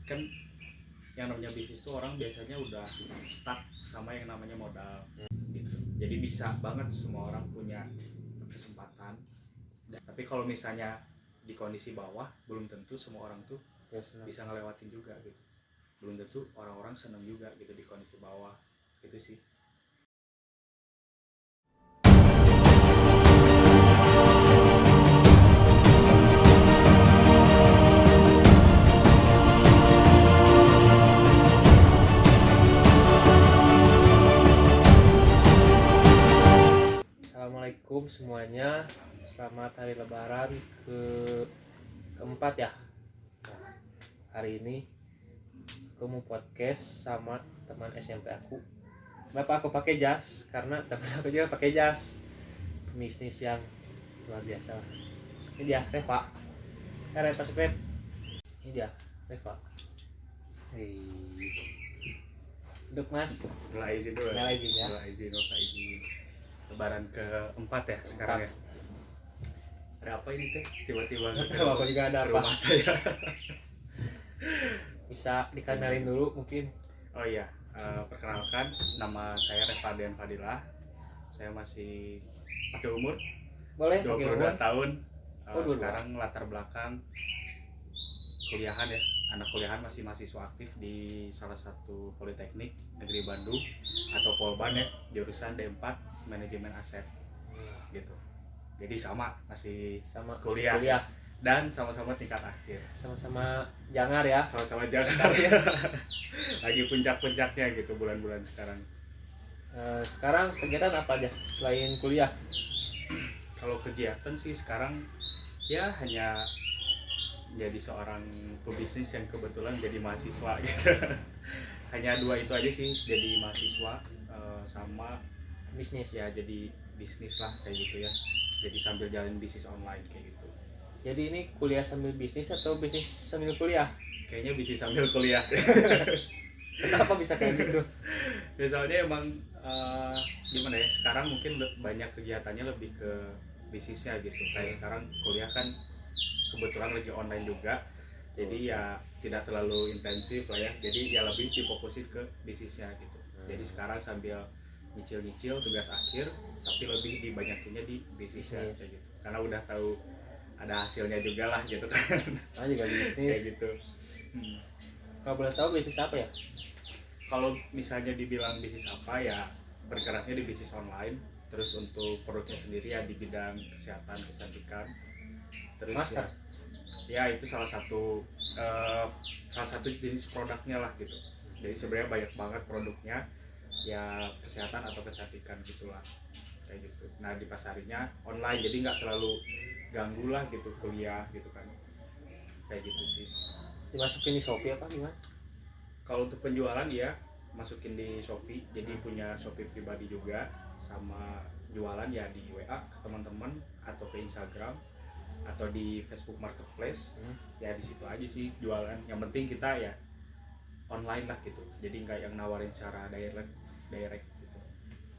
kan yang namanya bisnis tuh orang biasanya udah stuck sama yang namanya modal gitu. Jadi bisa banget semua orang punya kesempatan. Tapi kalau misalnya di kondisi bawah, belum tentu semua orang tuh bisa ngelewatin juga gitu. Belum tentu orang-orang seneng juga gitu di kondisi bawah. Itu sih. Assalamualaikum semuanya, selamat hari lebaran keempat ya. Hari ini aku mau podcast sama teman SMP aku. Kenapa aku pakai jas? Karena teman aku juga pakai jas. Bisnis yang luar biasa. Ini dia Reva. Reva Script. Ini dia Reva. Hei. Duduk mas. Mulai izin dulu. Mulai izin ya. Mulai izin. Lebaran keempat ya sekarang ya. Ada apa ini teh? Tiba-tiba Aku juga ada apa? Rumah saya. Bisa dikenalin dulu mungkin. Oh iya, perkenalkan nama saya Revaden Fadilah. Saya masih pakai umur Boleh 22 tahun. Sekarang latar belakang kuliahan ya. Anak kuliahan masih mahasiswa aktif di salah satu politeknik negeri Bandung atau Polban ya, jurusan D4 manajemen aset gitu. Jadi masih kuliah. Dan sama-sama tingkat akhir. Sama-sama jangar ya. Sama-sama jangan. Lagi puncak-puncaknya gitu bulan-bulan sekarang. Sekarang kegiatan apa aja selain kuliah? Kalau kegiatan sih sekarang ya hanya jadi seorang pebisnis yang kebetulan jadi mahasiswa gitu. Hanya dua itu aja sih, jadi mahasiswa sama Bisnis ya, jadi bisnis lah kayak gitu ya. Jadi sambil jalan bisnis online kayak gitu. Jadi ini kuliah sambil bisnis atau bisnis sambil kuliah? Kayaknya bisnis sambil kuliah. Kenapa bisa kayak gitu? Ya soalnya emang gimana ya, sekarang mungkin banyak kegiatannya lebih ke bisnisnya gitu. Kayak sekarang kuliah kan kebetulan lagi online juga, jadi ya tidak terlalu intensif lah ya. Jadi ya lebih difokusin ke bisnisnya gitu. Jadi sekarang sambil nyicil tugas akhir, tapi lebih dibanyakinnya di bisnisnya kayak gitu. Karena udah tahu ada hasilnya juga lah gitu kan. Juga bisnis kayak gitu. Kalau boleh tahu bisnis apa ya? Kalau misalnya dibilang bisnis apa ya, bergeraknya di bisnis online. Terus untuk produknya sendiri ya di bidang kesehatan, kecantikan. Terus Masker. ya itu salah satu jenis produknya lah gitu. Jadi sebenarnya banyak banget produknya ya, kesehatan atau kecantikan gitulah kayak gitu. Nah dipasarinya online, jadi nggak terlalu ganggu lah gitu kuliah gitu kan, kayak gitu sih. Dimasukin di Shopee apa gimana? Kalau untuk penjualan ya masukin di Shopee, jadi punya Shopee pribadi juga, sama jualan ya di WA ke teman-teman atau ke Instagram atau di Facebook Marketplace. Ya di situ aja sih jualan. Yang penting kita ya online lah gitu. Jadi nggak yang nawarin secara direct gitu.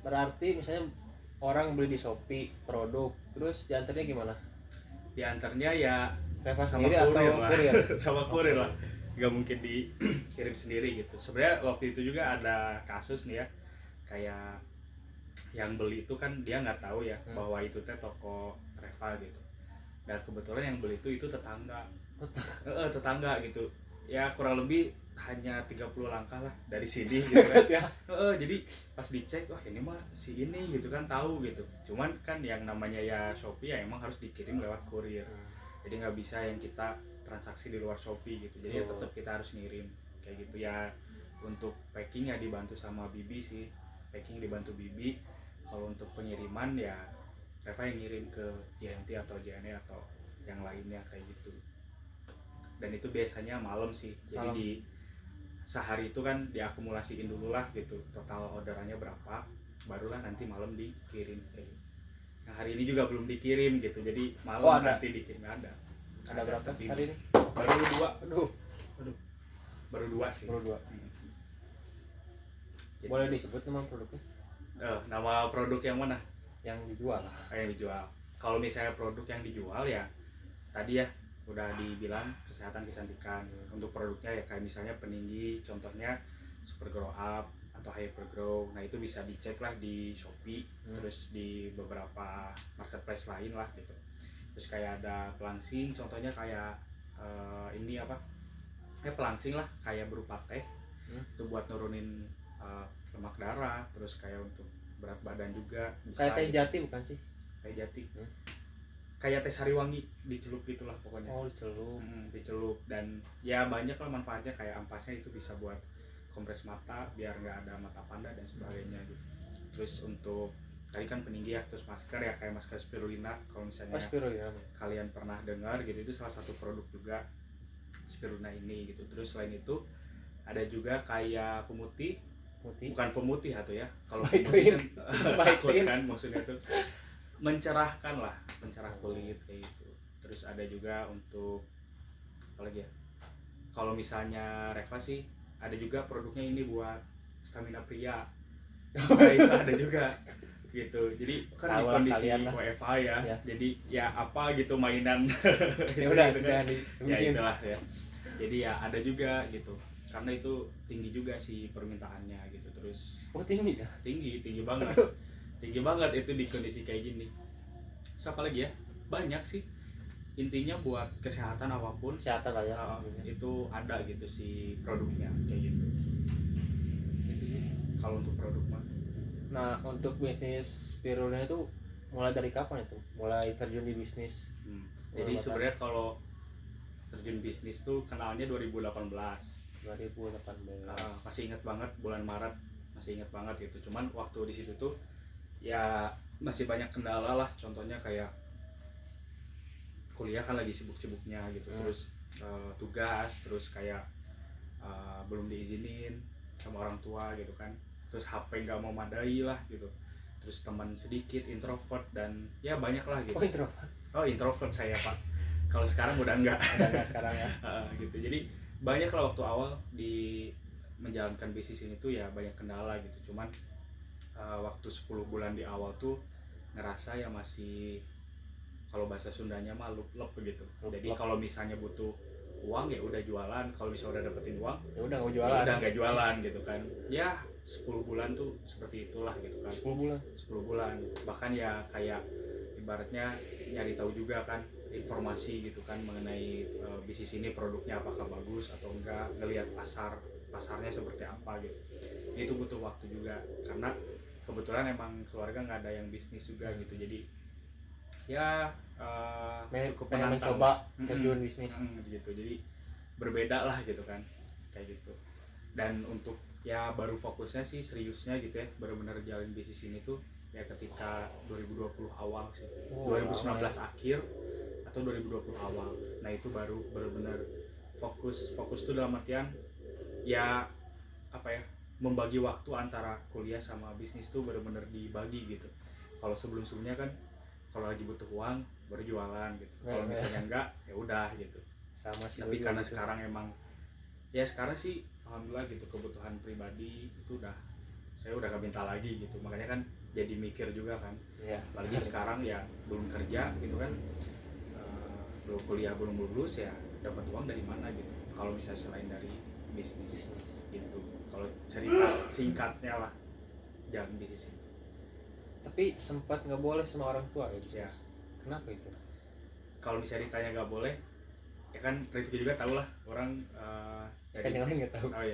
Berarti misalnya orang beli di Shopee produk, terus diantarnya gimana? Diantarnya ya Reva sama sendiri atau kurir? Sama kurir lah. Nggak mungkin dikirim sendiri gitu. Sebenarnya waktu itu juga ada kasus nih ya, kayak yang beli itu kan dia nggak tahu ya bahwa itu teh toko Reva gitu. Dan kebetulan yang beli itu tetangga. Tetangga gitu. Ya kurang lebih hanya 30 langkah lah dari sini gitu kan. Jadi pas dicek, wah ini mah si ini gitu kan, tahu gitu. Cuman kan yang namanya ya Shopee ya emang harus dikirim lewat kurir. Jadi nggak bisa yang kita transaksi di luar Shopee gitu. Jadi tetap kita harus ngirim kayak gitu ya. Untuk packing ya dibantu sama Bibi sih. Packing dibantu Bibi. Kalau untuk pengiriman ya Reva yang ngirim ke JNT atau JNE atau yang lainnya kayak gitu. Dan itu biasanya malam sih. Jadi di sehari itu kan diakumulasiin dulu lah gitu, total orderannya berapa, barulah nanti malam dikirim kayak gitu. Nah hari ini juga belum dikirim gitu, jadi malam nanti dikirim. Ada berapa hari ini? Baru 2. Baru 2 sih. Baru 2. Jadi, boleh disebut nama produknya? Nama produk yang mana? Yang dijual lah. Yang dijual. Kalau misalnya produk yang dijual ya tadi ya udah dibilang kesehatan kecantikan. Untuk produknya ya kayak misalnya peninggi, contohnya Super Grow Up atau Hyper Grow. Nah itu bisa dicek lah di Shopee, terus di beberapa marketplace lain lah gitu. Terus kayak ada pelangsing, contohnya kayak ini apa? Pelangsing lah kayak berupa teh. Itu buat nurunin lemak darah, terus kayak untuk berat badan juga bisa. Kayak teh gitu. jati bukan sih? Teh jati. Kayak teh sariwangi dicelup gitulah pokoknya. Oh, dicelup. Dicelup, dan ya banyak lah manfaatnya, kayak ampasnya itu bisa buat kompres mata biar nggak ada mata panda dan sebagainya gitu. Terus untuk tadi kan peninggi ya, terus masker ya kayak masker spirulina, kalau misalnya kalian pernah dengar gitu, itu salah satu produk juga spirulina ini gitu. Terus selain itu ada juga kayak pemutih. Bukan pemutih atau ya, kalau pemutih kan takut kan maksudnya tuh mencerahkan lah, mencerah kulit kayak gitu. Terus ada juga untuk apa lagi ya, kalau misalnya Reva sih ada juga produknya ini buat stamina pria. Nah itu ada juga gitu. Jadi kan di kondisi WFH ya, jadi ya apa gitu mainan ya udah gitu kan. Ya itulah ya, jadi ya ada juga gitu, karena itu tinggi juga sih permintaannya gitu. Terus tinggi ya? Tinggi banget. Tinggi banget itu di kondisi kayak gini. Terus apa lagi ya, banyak sih, intinya buat kesehatan apapun, kesehatan lah ya, itu ada gitu si produknya kayak gitu. Kalau untuk produk mah. Nah untuk bisnis spirulina itu mulai dari kapan itu mulai terjun di bisnis? Jadi sebenarnya kalau terjun bisnis tuh kenalnya 2018. Masih ingat banget bulan Maret, masih ingat banget gitu. Cuman waktu di situ tuh ya masih banyak kendala lah, contohnya kayak kuliah kan lagi sibuk-sibuknya gitu. Terus tugas, terus kayak belum diizinin sama orang tua gitu kan. Terus HP nggak mau madai lah gitu. Terus teman sedikit, introvert, dan ya banyak lah gitu. Introvert saya Pak. Kalau sekarang udah enggak. Sekarang ya. Gitu. Jadi banyak lah waktu awal di menjalankan bisnis ini tuh ya banyak kendala gitu. Cuman waktu 10 bulan di awal tuh ngerasa ya masih, kalau bahasa Sundanya mah lup-lup begitu. Jadi kalau misalnya butuh uang ya udah jualan, kalau misalnya udah dapetin uang ya udah nggak jualan gitu kan. Ya 10 bulan tuh seperti itulah gitu kan. 10 bulan bahkan ya kayak ibaratnya nyari tahu juga kan informasi gitu kan mengenai bisnis ini, produknya apakah bagus atau enggak, ngelihat pasarnya seperti apa gitu. Itu butuh waktu juga karena kebetulan emang keluarga nggak ada yang bisnis juga gitu. Jadi ya cukup menantang, mencoba terjun bisnis gitu. Jadi berbeda lah gitu kan kayak gitu. Dan untuk ya baru fokusnya sih seriusnya gitu ya, benar-benar jalan bisnis ini tuh ya ketika 2020 awal sih. 2019 akhir atau 2020 awal. Nah itu baru benar-benar fokus tuh dalam artian ya apa ya, membagi waktu antara kuliah sama bisnis tuh benar-benar dibagi gitu. Kalau sebelum-sebelumnya kan kalau lagi butuh uang baru jualan gitu. Kalau misalnya enggak ya udah gitu. Sama sih. Tapi karena gitu. Sekarang emang ya sekarang sih alhamdulillah gitu, kebutuhan pribadi itu saya udah gak minta lagi gitu. Makanya kan jadi mikir juga kan. Apalagi sekarang ya belum kerja gitu kan. Belum kuliah, belum lulus, ya dapat uang dari mana gitu. Kalau misalnya selain dari bisnis gitu. Kalau cerita singkatnya lah jalan bisnis ini. Tapi sempat nggak boleh sama orang tua ya? Kenapa itu? Kalau misalnya ditanya nggak boleh, ya kan Rifki juga tahu lah orang kan yang lain nggak tahu. Oh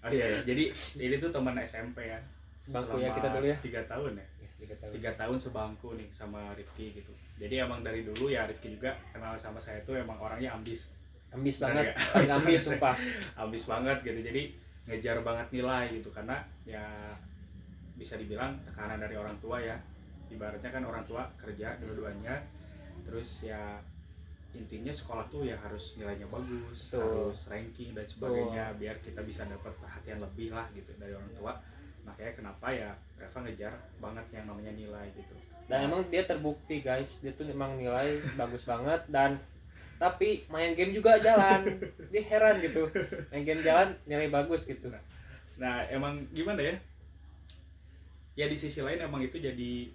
iya. Jadi ini tuh teman SMP ya. Sebangku ya kita dulu ya. 3 tahun ya. 3 tahun sebangku nih sama Rifki gitu. Jadi emang dari dulu ya Rifki juga kenal sama saya tuh emang orangnya ambis banget, ambis sumpah. Ambis banget gitu. Jadi ngejar banget nilai gitu, karena ya bisa dibilang tekanan dari orang tua ya. Ibaratnya kan orang tua kerja dua-duanya, terus ya intinya sekolah tuh ya harus nilainya bagus, harus ranking dan sebagainya, biar kita bisa dapat perhatian lebih lah gitu dari orang tua. Makanya kenapa ya Reva ngejar banget yang namanya nilai gitu. Dan emang dia terbukti guys, dia tuh emang nilai bagus banget, dan tapi main game juga jalan. Dia heran gitu, main game jalan nilai bagus gitu. Nah emang gimana ya, ya di sisi lain emang itu jadi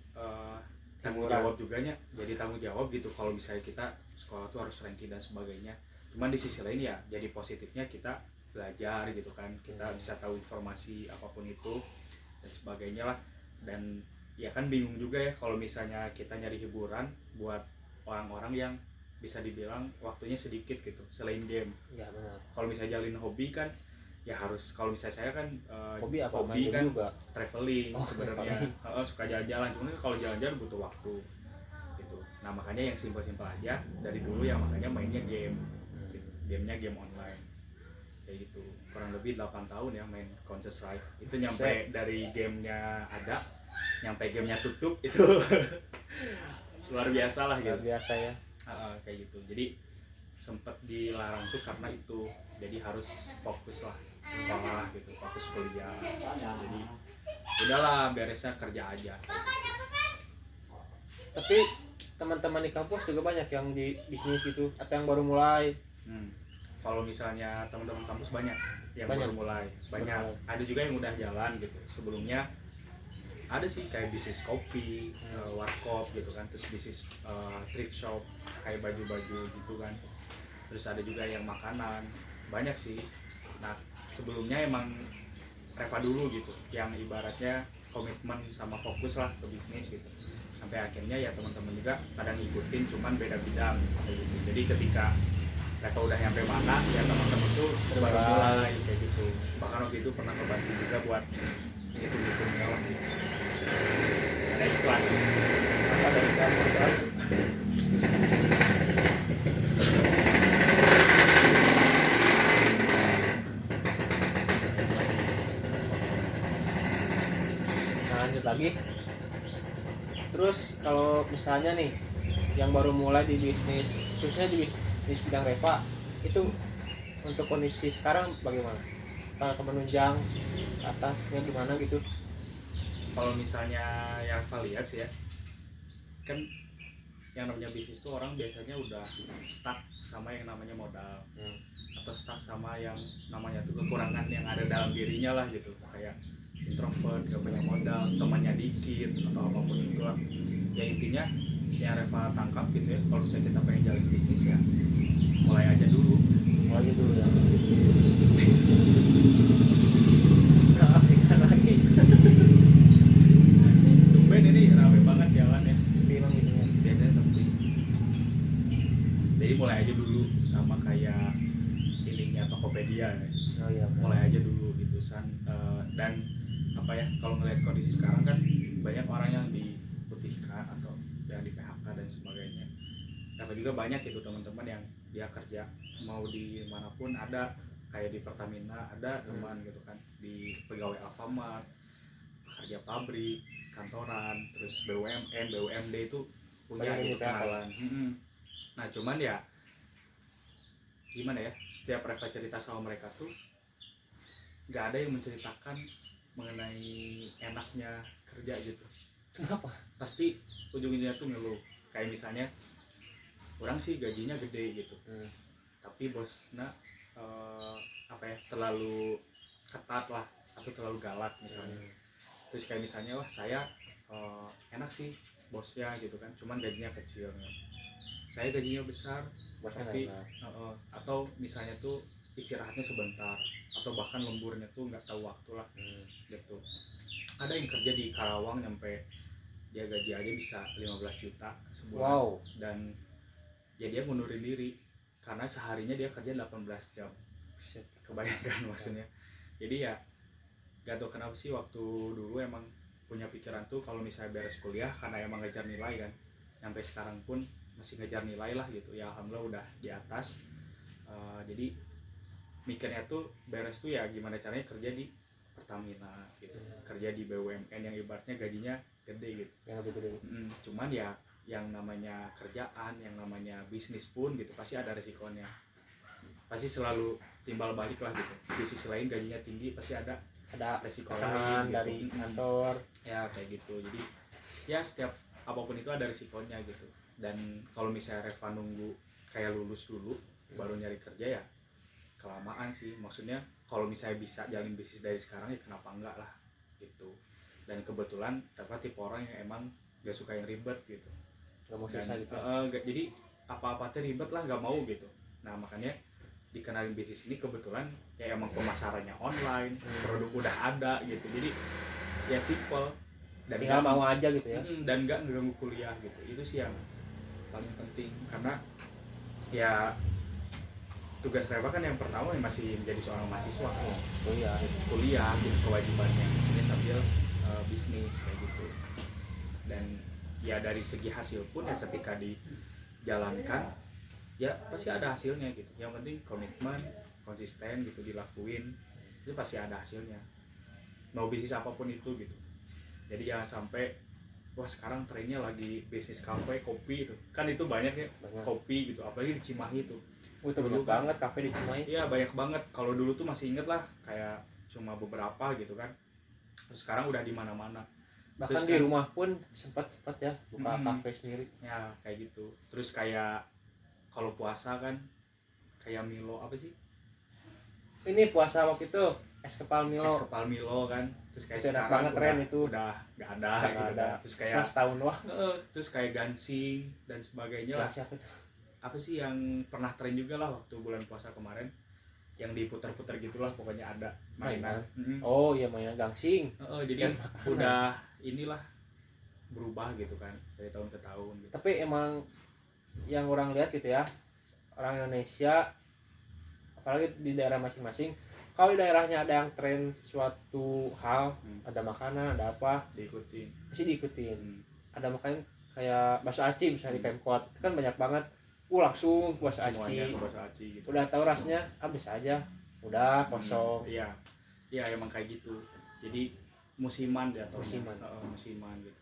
tanggung jawab juga nya, jadi tanggung jawab gitu kalau misalnya kita sekolah tuh harus ranking dan sebagainya. Cuman di sisi lain ya jadi positifnya kita belajar gitu kan, kita bisa tahu informasi apapun itu dan sebagainya lah. Dan ya kan bingung juga ya kalau misalnya kita nyari hiburan buat orang-orang yang bisa dibilang waktunya sedikit gitu selain game. Ya benar. Kalau misalnya jalin hobi kan ya harus, kalau misalnya saya kan Hobi apa? hobi Main kan juga. traveling sebenarnya. Traveling. Suka jalan-jalan, cuman kalau jalan-jalan butuh waktu gitu. Nah makanya yang simpel-simpel aja dari dulu ya, makanya mainnya game gitu. Gamenya game online kayak gitu. Kurang lebih 8 tahun ya main Counter Strike itu, nyampe dari gamenya ada nyampe gamenya tutup itu luar biasa lah gitu. Luar biasa ya. Kayak gitu. Jadi sempet dilarang tuh karena itu, jadi harus fokus lah sekolah gitu, fokus kuliah. Jadi udahlah beresnya kerja aja. Tapi teman-teman di kampus juga banyak yang di bisnis gitu atau yang baru mulai. Kalau misalnya teman-teman kampus banyak yang Banyak. baru mulai, banyak. Ada juga yang udah jalan gitu. Sebelumnya ada sih kayak bisnis kopi, warkop gitu kan, terus bisnis thrift shop kayak baju-baju gitu kan. Terus ada juga yang makanan, banyak sih. Nah sebelumnya emang Reva dulu gitu yang ibaratnya komitmen sama fokus lah ke bisnis gitu, sampai akhirnya ya teman-teman juga kadang ngikutin cuman beda bidang kayak gitu. Jadi ketika Reva udah nyampe mana ya teman-teman tuh baru mulai kayak gitu. Bahkan waktu itu pernah ngebantu juga buat hitung-hitung lah gitu. Ada iklan Apa dari kampus? Lanjut lagi. Terus kalau misalnya nih yang baru mulai di bisnis, khususnya di bisnis bidang Reva, itu untuk kondisi sekarang bagaimana? Apakah menunjang atasnya gimana gitu? Kalau misalnya yang Reva lihat sih ya, kan yang namanya bisnis tuh orang biasanya udah stuck sama yang namanya modal, atau stuck sama yang namanya tuh kekurangan yang ada dalam dirinya lah gitu, kayak introvert, gak punya modal, temannya dikit atau apapun itu lah. Ya intinya yang Reva tangkap gitu ya, kalau misalnya kita pengen jalan bisnis ya mulai aja dulu. Mulai aja dulu ya. Nah, ikan lagi. Tumben ini rame banget jalan ya, Sepi emang gitu ya. biasanya sepi. Jadi mulai aja dulu sama kayak ininya Tokopedia ya. Oh iya. Mulai aja dulu gitu dan apa ya, kalau ngelihat kondisi sekarang kan banyak orang yang diputihkan atau yang di PHK dan sebagainya. Tapi juga banyak itu teman-teman yang dia kerja mau di manapun ada, kayak di Pertamina ada teman gitu kan, di pegawai Alfamart, pekerja pabrik, kantoran, terus BUMN, BUMD itu punya Banyak gitu yang di PHK. kenalan. Nah cuman ya gimana ya, setiap Reva cerita sama mereka tuh nggak ada yang menceritakan mengenai enaknya kerja gitu. Kenapa? Pasti ujung-ujungnya tuh ngeluh, kayak misalnya orang sih gajinya gede gitu, tapi bosnya apa ya, terlalu ketat lah atau terlalu galak misalnya. Terus kayak misalnya wah saya enak sih bosnya gitu kan, cuman gajinya kecil. Saya gajinya besar tapi atau misalnya tuh istirahatnya sebentar atau bahkan lemburnya tuh nggak tahu waktu lah gitu. Ada yang kerja di Karawang nyampe dia gaji aja bisa 15 juta sebulan. Wow. Dan ya dia ngundurin diri karena seharinya dia kerja 18 jam. Kebayangkan maksudnya. Jadi ya gak tau kenapa sih waktu dulu emang punya pikiran tuh kalau misalnya beres kuliah, karena emang ngejar nilai kan, sampai sekarang pun masih ngejar nilai lah gitu ya, alhamdulillah udah di atas. Jadi mikirnya tuh beres tuh ya gimana caranya kerja di Pertamina gitu, kerja di BUMN yang ibaratnya gajinya gede gitu. Yang lebih gede. Cuman ya yang namanya kerjaan, yang namanya bisnis pun gitu pasti ada resikonya, pasti selalu timbal balik lah gitu. Di sisi lain gajinya tinggi pasti ada resiko lain gitu. Dari kantor ya kayak gitu. Jadi ya setiap apapun itu ada resikonya gitu. Dan kalau misalnya Reva nunggu kayak lulus dulu baru nyari kerja ya kelamaan sih. Maksudnya kalau misalnya bisa jalin bisnis dari sekarang ya kenapa enggak lah gitu. Dan kebetulan Reva tipe orang yang emang nggak suka yang ribet gitu. nggak mau Dan susah gitu ya. jadi apa-apa teh ribet lah, nggak mau gitu. Nah makanya dikenalin bisnis ini kebetulan ya emang pemasarannya online, produk udah ada gitu, jadi ya simple dan tinggal mau aja gitu ya. dan nggak ngeganggu kuliah gitu. Itu sih yang paling penting, karena ya tugas Reva kan yang pertama masih menjadi seorang mahasiswa kan, kuliah gitu kewajibannya ini sambil bisnis kayak gitu. Dan ya dari segi hasil pun ya ketika dijalankan ya pasti ada hasilnya gitu. Yang penting komitmen, konsisten gitu dilakuin, itu pasti ada hasilnya, mau bisnis apapun itu gitu. Jadi jangan sampai wah sekarang trennya lagi bisnis kafe kopi itu kan, itu banyak ya, Banyak. kopi gitu, apalagi di Cimahi itu. Itu banyak banget kafe di Cimahi. Iya banyak banget. Kalau dulu tuh masih inget lah kayak cuma beberapa gitu kan. Terus sekarang udah di mana-mana. Bahkan Terus di kan, rumah pun sempat ya buka kafe sendiri. Ya kayak gitu. Terus kayak kalau puasa kan kayak Milo apa sih? Ini puasa waktu itu es kepal Milo. Es kepal Milo kan. Terus kayak Itu enak sekarang banget tren itu. udah nggak ada Nggak gitu ada. kan. Terus kayak Cuma setahun doang. terus kayak Gansing dan sebagainya lah. Siapa itu? Apa sih yang pernah tren juga lah waktu bulan puasa kemarin, yang diputar-putar gitulah pokoknya ada mainan. Oh iya mainan gangsing. Jadi udah inilah berubah gitu kan dari tahun ke tahun gitu. Tapi emang yang orang lihat gitu ya, orang Indonesia apalagi di daerah masing-masing, kalau di daerahnya ada yang tren suatu hal, ada makanan, ada apa, Diikutin. mesti diikutin. Ada makanan kayak bakso aci misalnya di Pemkot, itu kan banyak banget. Langsung bakso aci. Bakso aci gitu. Udah tahu rasanya, bisa aja. Udah kosong. Iya. Iya emang kayak gitu. Jadi musiman ya, musiman gitu.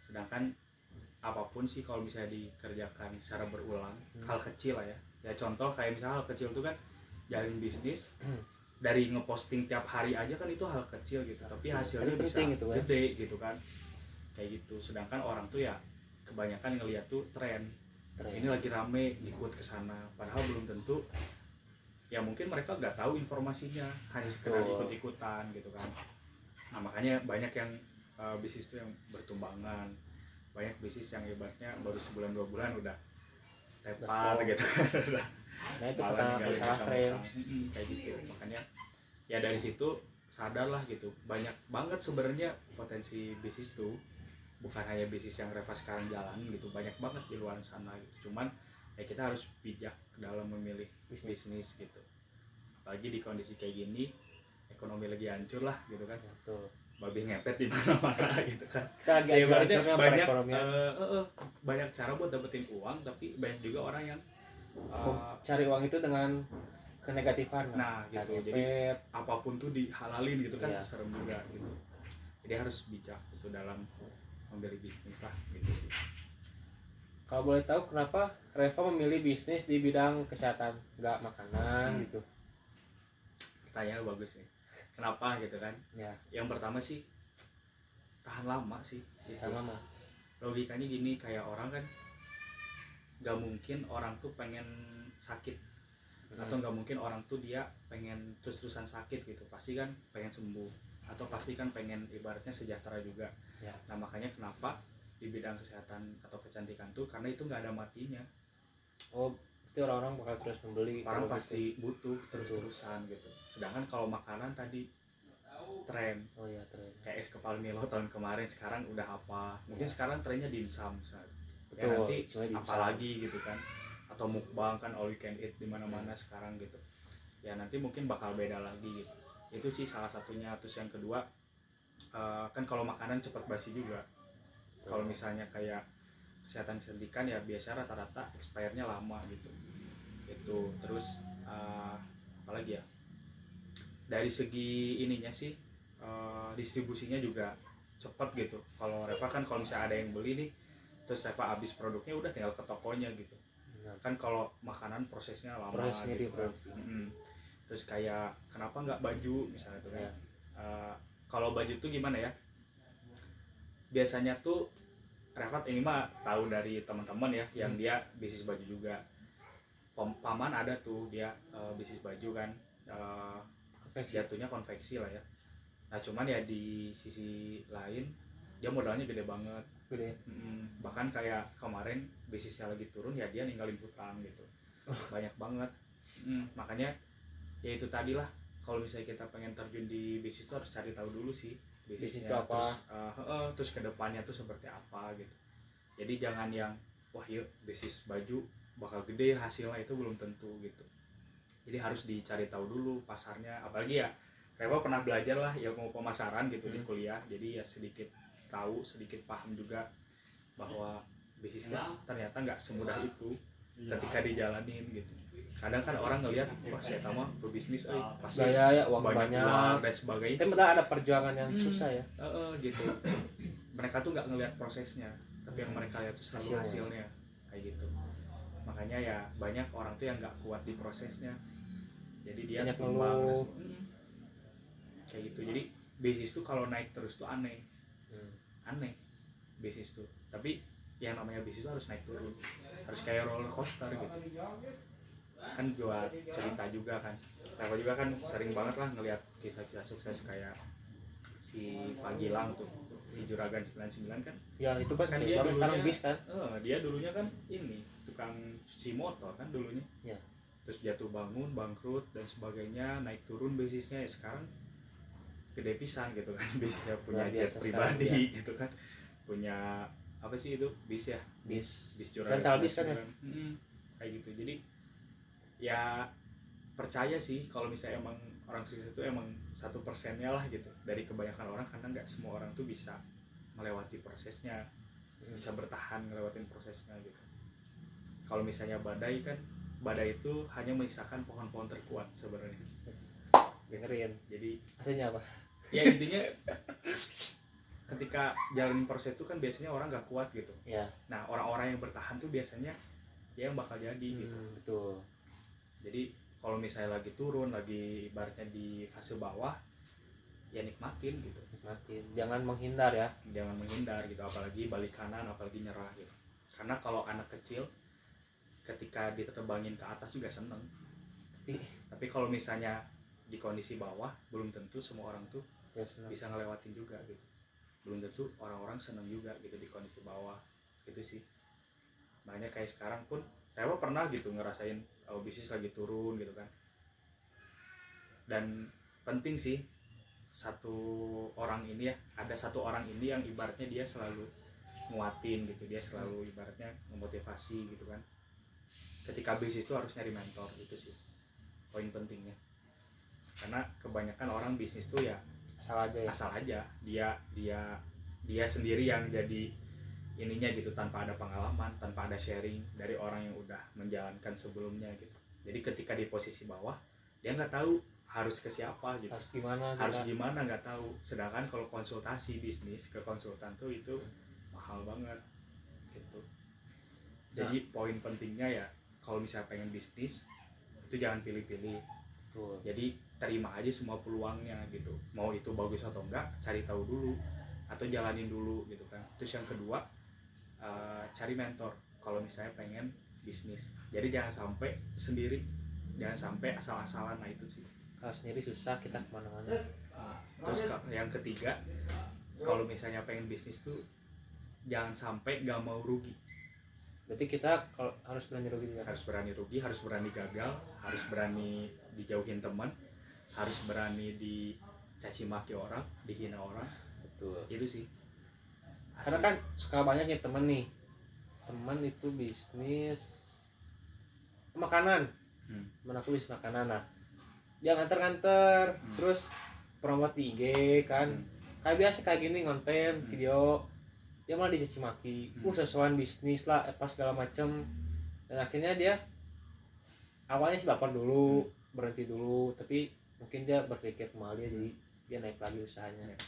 Sedangkan apapun sih kalau bisa dikerjakan secara berulang, hal kecil lah ya. Ya contoh kayak misalnya hal kecil itu kan jalin bisnis, dari ngeposting tiap hari aja kan itu hal kecil gitu, tapi hasilnya bisa gitu, gede gitu kan. Kayak gitu. Sedangkan orang tuh ya kebanyakan ngeliat tuh tren. Ini lagi rame ikut ke sana, padahal belum tentu. Ya mungkin mereka nggak tahu informasinya, hanya sekedar ikut-ikutan gitu kan. Nah makanya banyak yang bisnis itu yang bertumbangan, banyak bisnis yang hebatnya baru sebulan 2 bulan udah tepar gitu kan. Nah itu kata masalah tren kayak gitu. Makanya ya dari situ sadarlah gitu, banyak banget sebenarnya potensi bisnis tuh, bukan hanya bisnis yang Reva sekarang jalan gitu, banyak banget di luar sana gitu. Cuman ya kita harus bijak dalam memilih bisnis gitu, apalagi di kondisi kayak gini, ekonomi lagi hancur lah gitu kan. Betul. Babi ngepet di mana-mana gitu kan. Kita lagi hancurnya banyak banyak cara buat dapetin uang, tapi banyak juga orang yang cari uang itu dengan kenegatifan. Nah gitu. Jadi apapun tuh dihalalin gitu kan, serem juga gitu. Jadi harus bijak gitu dalam memilih bisnis lah gitu sih. Kalau boleh tahu kenapa Reva memilih bisnis di bidang kesehatan, nggak makanan gitu? Pertanyaan bagus nih. Kenapa gitu kan? Ya. Yang pertama sih tahan lama sih. Gitu. Tahan lama. Logikanya gini, kayak orang kan nggak mungkin orang tuh pengen sakit, atau nggak mungkin orang tuh dia pengen terus-terusan sakit gitu. Pasti kan pengen sembuh, atau pasti kan pengen ibaratnya sejahtera juga. Ya. Nah makanya kenapa di bidang kesehatan atau kecantikan tuh, karena itu nggak ada matinya. Oh, berarti orang-orang bakal terus membeli. Orang pasti butuh terus-terusan gitu. Sedangkan kalau makanan tadi tren. Oh iya tren. Kayak es kepal Milo tahun kemarin, sekarang udah apa? Mungkin sekarang trennya dimsum misalnya. Ya Betul, nanti dimsum. apalagi gitu kan. Atau mukbang kan, all you can eat di mana-mana sekarang gitu. Ya nanti mungkin bakal beda lagi gitu. Itu sih salah satunya. Terus yang kedua, kan kalau makanan cepat basi juga. Kalau misalnya kayak kesehatan kecantikan ya biasa rata-rata expirednya lama gitu. Itu terus apalagi ya, dari segi ininya sih distribusinya juga cepat gitu. Kalau Reva kan kalau misalnya ada yang beli nih, terus Reva habis produknya udah tinggal ke tokonya gitu. Kan kalau makanan prosesnya lama gitu kan. Terus kayak kenapa nggak baju misalnya tuh kan. Kalau baju tuh gimana ya, biasanya tuh Reva ini mah tahu dari teman-teman ya, yang dia bisnis baju juga. Paman ada tuh dia bisnis baju kan, jatuhnya konveksi lah ya. Nah cuman ya di sisi lain dia modalnya gede banget. gede. Bahkan kayak kemarin bisnisnya lagi turun ya dia ninggalin hutang gitu. Banyak banget. Makanya ya itu tadi lah, kalau misalnya kita pengen terjun di bisnis itu harus cari tahu dulu sih Bisnis bisnisnya, itu apa? terus kedepannya tuh seperti apa gitu. Jadi jangan yang wah yuk bisnis baju bakal gede, hasilnya itu belum tentu gitu. Jadi harus dicari tahu dulu pasarnya, apalagi ya Rewa pernah belajar lah ya mau pemasaran gitu di kuliah, jadi ya sedikit tahu, sedikit paham juga bahwa bisnis ternyata nggak semudah itu ketika dijalanin gitu. Kadang kan orang ngelihat wah saya tahu pebisnis pasti Gaya ya uang banyak uang dan sebagainya. Tapi ada perjuangan yang susah ya. Gitu. Mereka tuh nggak ngelihat prosesnya, tapi yang mereka lihat tuh selalu hasilnya kayak gitu. Makanya ya banyak orang tuh yang nggak kuat di prosesnya, jadi dia tumbang kayak gitu. Jadi bisnis tuh kalau naik terus tuh aneh bisnis tuh. Tapi yang namanya bisnis tuh harus naik turun, harus kayak roller coaster gitu. Kan buat cerita juga kan, Revo juga kan sering banget lah ngelihat kisah-kisah sukses kayak si Pak Gilang tuh, si Juragan 99 kan. Ya itu kan Dia dulunya, sekarang bis kan. Dia dulunya kan ini tukang cuci motor kan dulunya. Ya. Terus jatuh bangun, bangkrut dan sebagainya, naik turun bisnisnya ya sekarang gede pisan gitu kan. Bisnisnya punya jet pribadi gitu kan. Punya apa sih itu? Bis ya? Bis Juragan rental bis kan ya? Kayak gitu. Jadi ya percaya sih kalau misalnya emang orang sukses itu emang 1% lah gitu dari kebanyakan orang, karena nggak semua orang tuh bisa melewati prosesnya, bisa bertahan ngelewatin prosesnya gitu. Kalau misalnya badai itu hanya menyisakan pohon-pohon terkuat sebenarnya. Dengerin. Jadi artinya apa? Ya intinya ketika jalanin proses itu kan biasanya orang nggak kuat gitu. Ya. Nah orang-orang yang bertahan tuh biasanya dia yang bakal jadi gitu. Betul. Jadi kalau misalnya lagi turun, lagi ibaratnya di fase bawah, ya nikmatin gitu. Jangan menghindar ya. Jangan menghindar gitu, apalagi balik kanan, apalagi nyerah gitu. Karena kalau anak kecil ketika diterbangin ke atas juga seneng. Tapi kalau misalnya di kondisi bawah, belum tentu semua orang tuh ya, bisa ngelewatin juga gitu. Belum tentu orang-orang seneng juga gitu di kondisi bawah. Itu sih. Makanya kayak sekarang pun saya pernah gitu ngerasain bisnis lagi turun gitu kan. Dan penting sih satu orang ini ya, ada satu orang ini yang ibaratnya dia selalu nguatin gitu, dia selalu ibaratnya memotivasi gitu kan. Ketika bisnis itu harus nyari mentor, itu sih poin pentingnya. Karena kebanyakan orang bisnis tuh ya asal aja, dia sendiri yang jadi ininya gitu, tanpa ada pengalaman, tanpa ada sharing dari orang yang udah menjalankan sebelumnya gitu. Jadi ketika di posisi bawah dia nggak tahu harus ke siapa gitu, harus gimana nggak tahu. Sedangkan kalau konsultasi bisnis ke konsultan tuh itu mahal banget gitu. Jadi poin pentingnya ya kalau misalnya pengen bisnis itu jangan pilih-pilih. Jadi terima aja semua peluangnya gitu, mau itu bagus atau enggak cari tahu dulu atau jalanin dulu gitu kan. Terus yang kedua, cari mentor kalau misalnya pengen bisnis. Jadi jangan sampai sendiri, jangan sampai asal-asalan. Nah itu sih, kalau sendiri susah kita kemana-mana. Terus yang ketiga, kalau misalnya pengen bisnis tuh jangan sampai nggak mau rugi. Berarti kita kalau harus berani rugi juga. Harus berani rugi, harus berani gagal, harus berani dijauhin teman, harus berani dicaci maki orang, dihina orang. Betul. Itu sih. Karena kan suka banyak nih temen itu bisnis makanan. Temen aku bisnis makanan, nah dia nganter terus promote di IG kan. Kayak biasa kayak gini ngonten video, dia malah dicaci maki. Sesuatu bisnis lah apa segala macem. Dan akhirnya dia awalnya sih baper dulu, berhenti dulu, tapi mungkin dia berpikir kembali jadi dia naik lagi usahanya.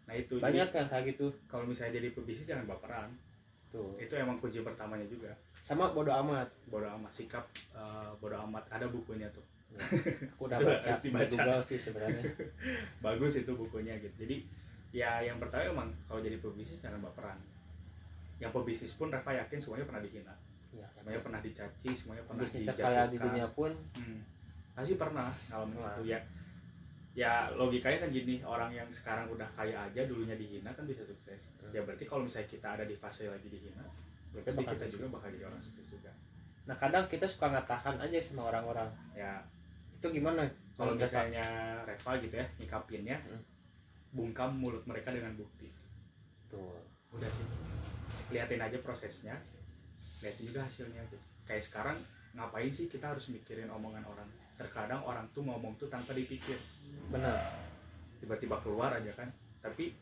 Nah itu banyak yang kayak gitu. Kalau misalnya jadi pebisnis jangan baperan. Tuh. Itu emang kunci pertamanya juga. Sama bodo amat. Sikap bodo amat. Ada bukunya tuh. Ya, aku udah baca di Google sih sebenarnya. Bagus itu bukunya gitu. Jadi ya yang pertama emang kalau jadi pebisnis jangan baperan. Yang pebisnis pun Reva yakin semuanya pernah dihina. Ya, semuanya pernah dicaci, semuanya pernah dijatuhkan. Kayak di dunia pun pasti pernah ngalamin itu ya. ya logikanya kan gini, orang yang sekarang udah kaya aja dulunya dihina kan bisa sukses. Ya berarti kalau misalnya kita ada di fase lagi dihina, berarti kita juga bakal jadi orang sukses juga. Nah kadang kita suka nggak tahan aja sama orang-orang Ya itu gimana kalau misalnya Reva gitu ya nyikapinnya, bungkam mulut mereka dengan bukti. tuh Udah sih, liatin aja prosesnya, liatin juga hasilnya gitu. Kayak sekarang ngapain sih kita harus mikirin omongan orang? Terkadang orang tuh ngomong tuh tanpa dipikir, benar, tiba-tiba keluar aja kan. Tapi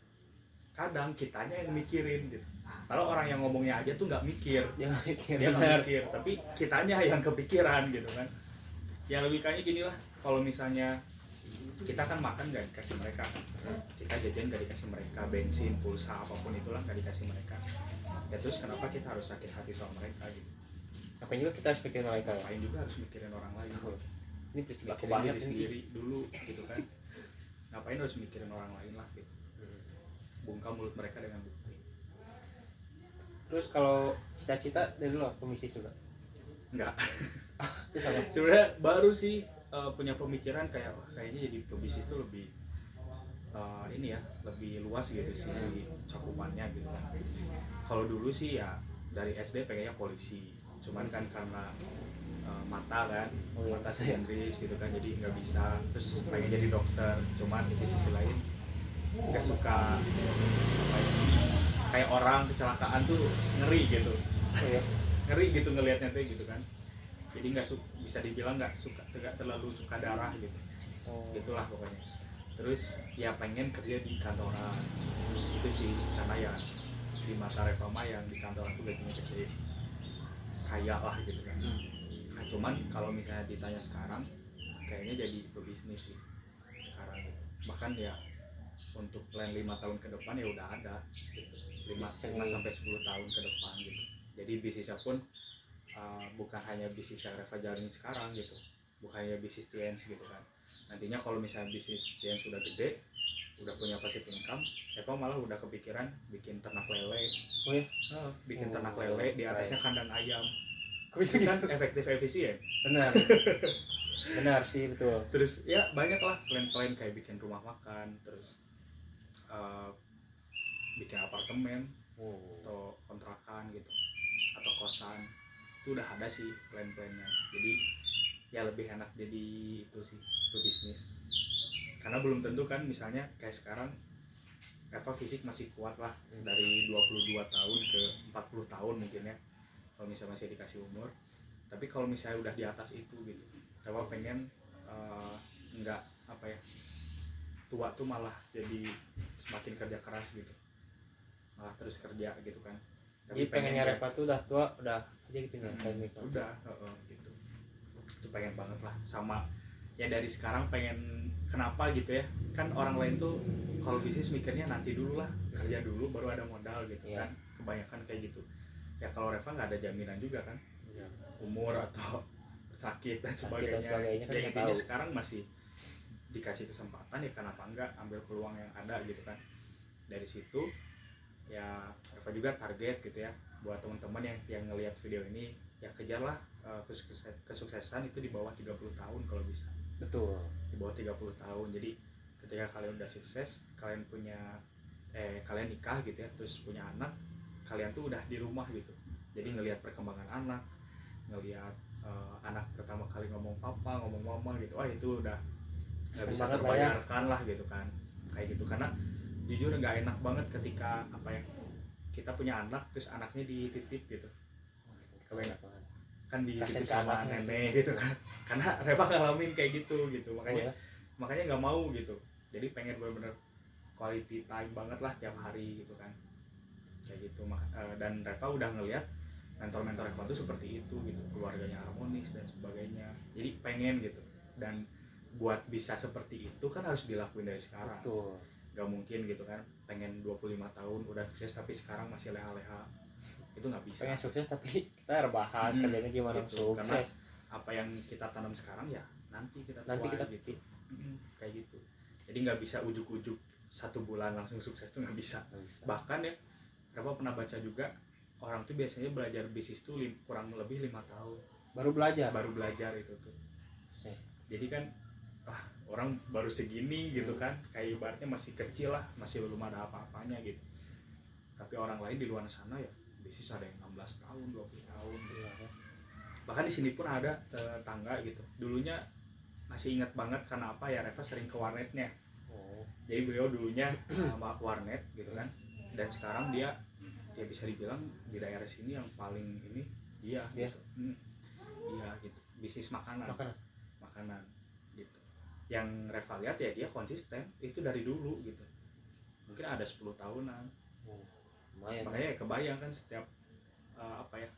kadang kitanya yang mikirin gitu. Kalau orang yang ngomongnya aja tuh nggak mikir, dia mikir, dia nggak mikir, tapi kitanya yang kepikiran gitu kan. Ya logikanya gini lah, kalau misalnya kita kan makan nggak dikasih mereka kan, kita jajan nggak dikasih mereka, bensin, pulsa, apapun itulah nggak dikasih mereka. Ya terus kenapa kita harus sakit hati sama mereka gitu? ngapain juga kita harus pikirin mereka ya. Ngapain juga harus mikirin orang lain? Ini peristiwa Mikirin banget diri ini. sendiri dulu gitu kan. Ngapain harus mikirin orang lain lah gitu? Bungkam mulut mereka dengan bukti. Terus kalau cita-cita dari dulu pembisnis juga Enggak. itu sama. Sebenarnya baru sih punya pemikiran kayak kayaknya jadi pebisnis tuh lebih ini ya, lebih luas gitu sih cakupannya gitu kan. Kalau dulu sih ya dari SD pengennya polisi, cuman kan karena mata kan, mata psikiatris gitu kan, jadi nggak bisa. Terus pengen jadi dokter, cuman di sisi lain nggak suka apa ya, kayak orang kecelakaan tuh ngeri gitu. Oh, ya. Ngeri gitu ngelihatnya tuh gitu kan. Jadi bisa dibilang nggak terlalu suka darah gitu. Gitulah pokoknya. Terus ya pengen kerja di kantoran itu sih, karena ya di mata Reva yang di kantoran tuh gajinya gede, kaya lah gitu kan. Nah cuman kalau misalnya ditanya sekarang, kayaknya jadi pebisnis sih sekarang gitu. Bahkan ya untuk plan 5 tahun ke depan ya udah ada gitu. 5 sampai 10 tahun ke depan gitu. Jadi bisnisnya pun bukan hanya bisnis yang Reva jalanin sekarang gitu, bukan hanya bisnis TNS gitu kan. Nantinya kalau misalnya bisnis TNS sudah gede, udah punya passive income, Reva malah udah kepikiran bikin ternak lele. Oh ya? Bikin ternak lele, di atasnya kandang ayam. Bisa kan efektif efisien. Benar. Benar sih, betul. Terus ya banyak lah plan-plan kayak bikin rumah makan, terus bikin apartemen atau kontrakan gitu, atau kosan. Itu udah ada sih plan-plannya. Jadi ya lebih enak jadi itu sih, berbisnis. Karena belum tentu kan, misalnya kayak sekarang Reva fisik masih kuat lah, dari 22 tahun ke 40 tahun mungkin ya, kalau misalnya masih dikasih umur. Tapi kalau misalnya udah di atas itu gitu, Reva pengen nggak apa ya, tua tuh malah jadi semakin kerja keras gitu, malah terus kerja gitu kan. Tapi jadi pengennya Reva tuh udah tua udah aja gitu ya, udah gitu. Itu pengen banget lah. Sama ya dari sekarang pengen, kenapa gitu ya, kan orang lain tuh kalau bisnis mikirnya nanti dulu lah, kerja dulu baru ada modal gitu kan, kebanyakan kayak gitu ya. Kalau Reva nggak ada jaminan juga kan, umur atau sakit dan sebagainya kan. Ya intinya sekarang masih dikasih kesempatan, ya kenapa enggak ambil peluang yang ada gitu kan. Dari situ ya Reva juga target gitu ya buat teman-teman yang ngelihat video ini, ya kejarlah kesuksesan itu di bawah 30 tahun kalau bisa. Betul. Di bawah 30 tahun. Jadi ketika kalian udah sukses, kalian punya kalian nikah gitu ya, terus punya anak, kalian tuh udah di rumah gitu. Jadi ngelihat perkembangan anak, ngelihat anak pertama kali ngomong papa, ngomong mama gitu. Wah, itu udah nggak bisa terbayarkan lah gitu kan. Kayak gitu, karena jujur nggak enak banget ketika apa ya, kita punya anak terus anaknya dititip gitu. Kebayang kan dititip sama nenek gitu kan. Karena Reva ngalamin kayak gitu. Makanya nggak mau gitu. Jadi pengen bener-bener quality time banget lah tiap hari gitu kan. Kayak gitu. Dan Reva udah ngelihat mentor-mentor Reva tuh seperti itu gitu, keluarganya harmonis dan sebagainya. Jadi pengen gitu. Dan buat bisa seperti itu kan harus dilakuin dari sekarang. Betul. Gak mungkin gitu kan, pengen 25 tahun udah sukses tapi sekarang masih leha-leha, itu nggak bisa. Pengen sukses tapi kita rebahan, kerjanya gimana gitu. Sukses. Karena apa yang kita tanam sekarang ya nanti kita gitu. Kayak gitu. Jadi nggak bisa ujuk-ujuk 1 bulan langsung sukses tuh nggak bisa. Bahkan ya, Reva pernah baca juga, orang tuh biasanya belajar bisnis tuh kurang lebih 5 tahun. Baru belajar itu tuh. Jadi kan orang baru segini gitu kan, kayak ibaratnya masih kecil lah, masih belum ada apa-apanya gitu. Tapi orang lain di luar sana ya bisnis ada yang 16 tahun 20 tahun gitu. Bahkan di sini pun ada tetangga gitu, dulunya masih ingat banget karena apa ya, Reva sering ke warnetnya. Jadi beliau dulunya warnet gitu kan, dan sekarang dia ya bisa dibilang di daerah sini yang paling ini dia gitu. Iya gitu, bisnis makanan gitu. Yang Reva lihat ya dia konsisten itu dari dulu gitu, mungkin ada 10 tahunan. Makanya ya kebayang kan setiap apa ya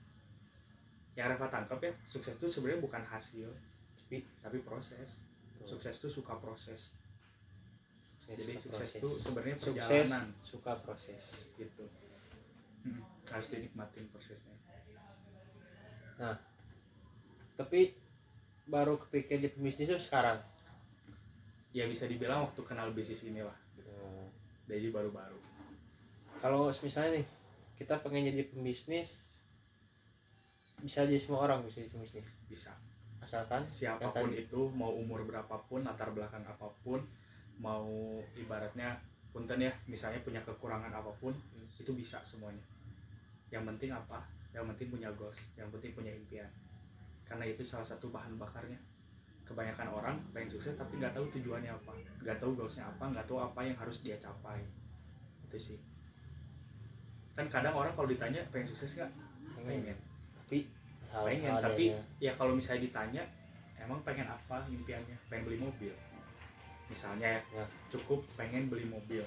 yang Reva tangkap ya, sukses itu sebenarnya bukan hasil tapi proses. Sukses itu suka proses. Jadi sukses itu sebenarnya perjalanan, suka proses gitu. Harus dinikmatin prosesnya. Nah, tapi baru kepikir di pembisnis itu sekarang. Ya bisa dibilang waktu kenal bisnis inilah. Jadi baru-baru. Kalau misalnya nih kita pengen jadi pembisnis, bisa jadi semua orang bisa jadi pembisnis. Bisa. Asalkan siapapun itu, mau umur berapapun, latar belakang apapun, mau ibaratnya punten ya, misalnya punya kekurangan apapun, itu bisa semuanya. Yang penting apa? Yang penting punya goals, yang penting punya impian. Karena itu salah satu bahan bakarnya. Kebanyakan orang pengen sukses tapi nggak tahu tujuannya apa, nggak tahu goalsnya apa, nggak tahu apa yang harus dia capai. Itu sih. Kan kadang orang kalau ditanya pengen sukses nggak? Pengen. Tapi ya kalau misalnya ditanya emang pengen apa impiannya, pengen beli mobil misalnya ya, cukup pengen beli mobil,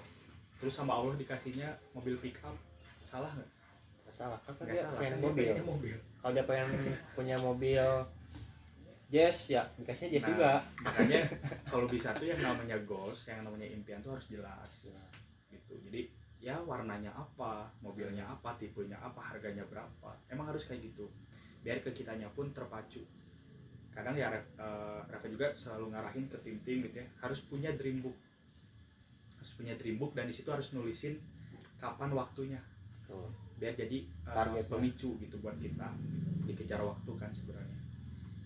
terus sama Allah dikasihnya mobil pick up, salah nggak? Nggak salah kan, Nggak dia salah, pengen kan mobil. Kalau dia pengen punya mobil Jazz ya dikasihnya Jazz juga. Makanya kalau bisa tuh yang namanya goals, yang namanya impian tuh harus jelas gitu. Jadi ya warnanya apa, mobilnya apa, tipenya apa, harganya berapa, emang harus kayak gitu biar ke kitanya pun terpacu. Kadang ya Reva juga selalu ngarahin ke tim-tim gitu ya, harus punya dream book, dan di situ harus nulisin kapan waktunya, biar jadi pemicu gitu buat kita dikejar waktu kan sebenarnya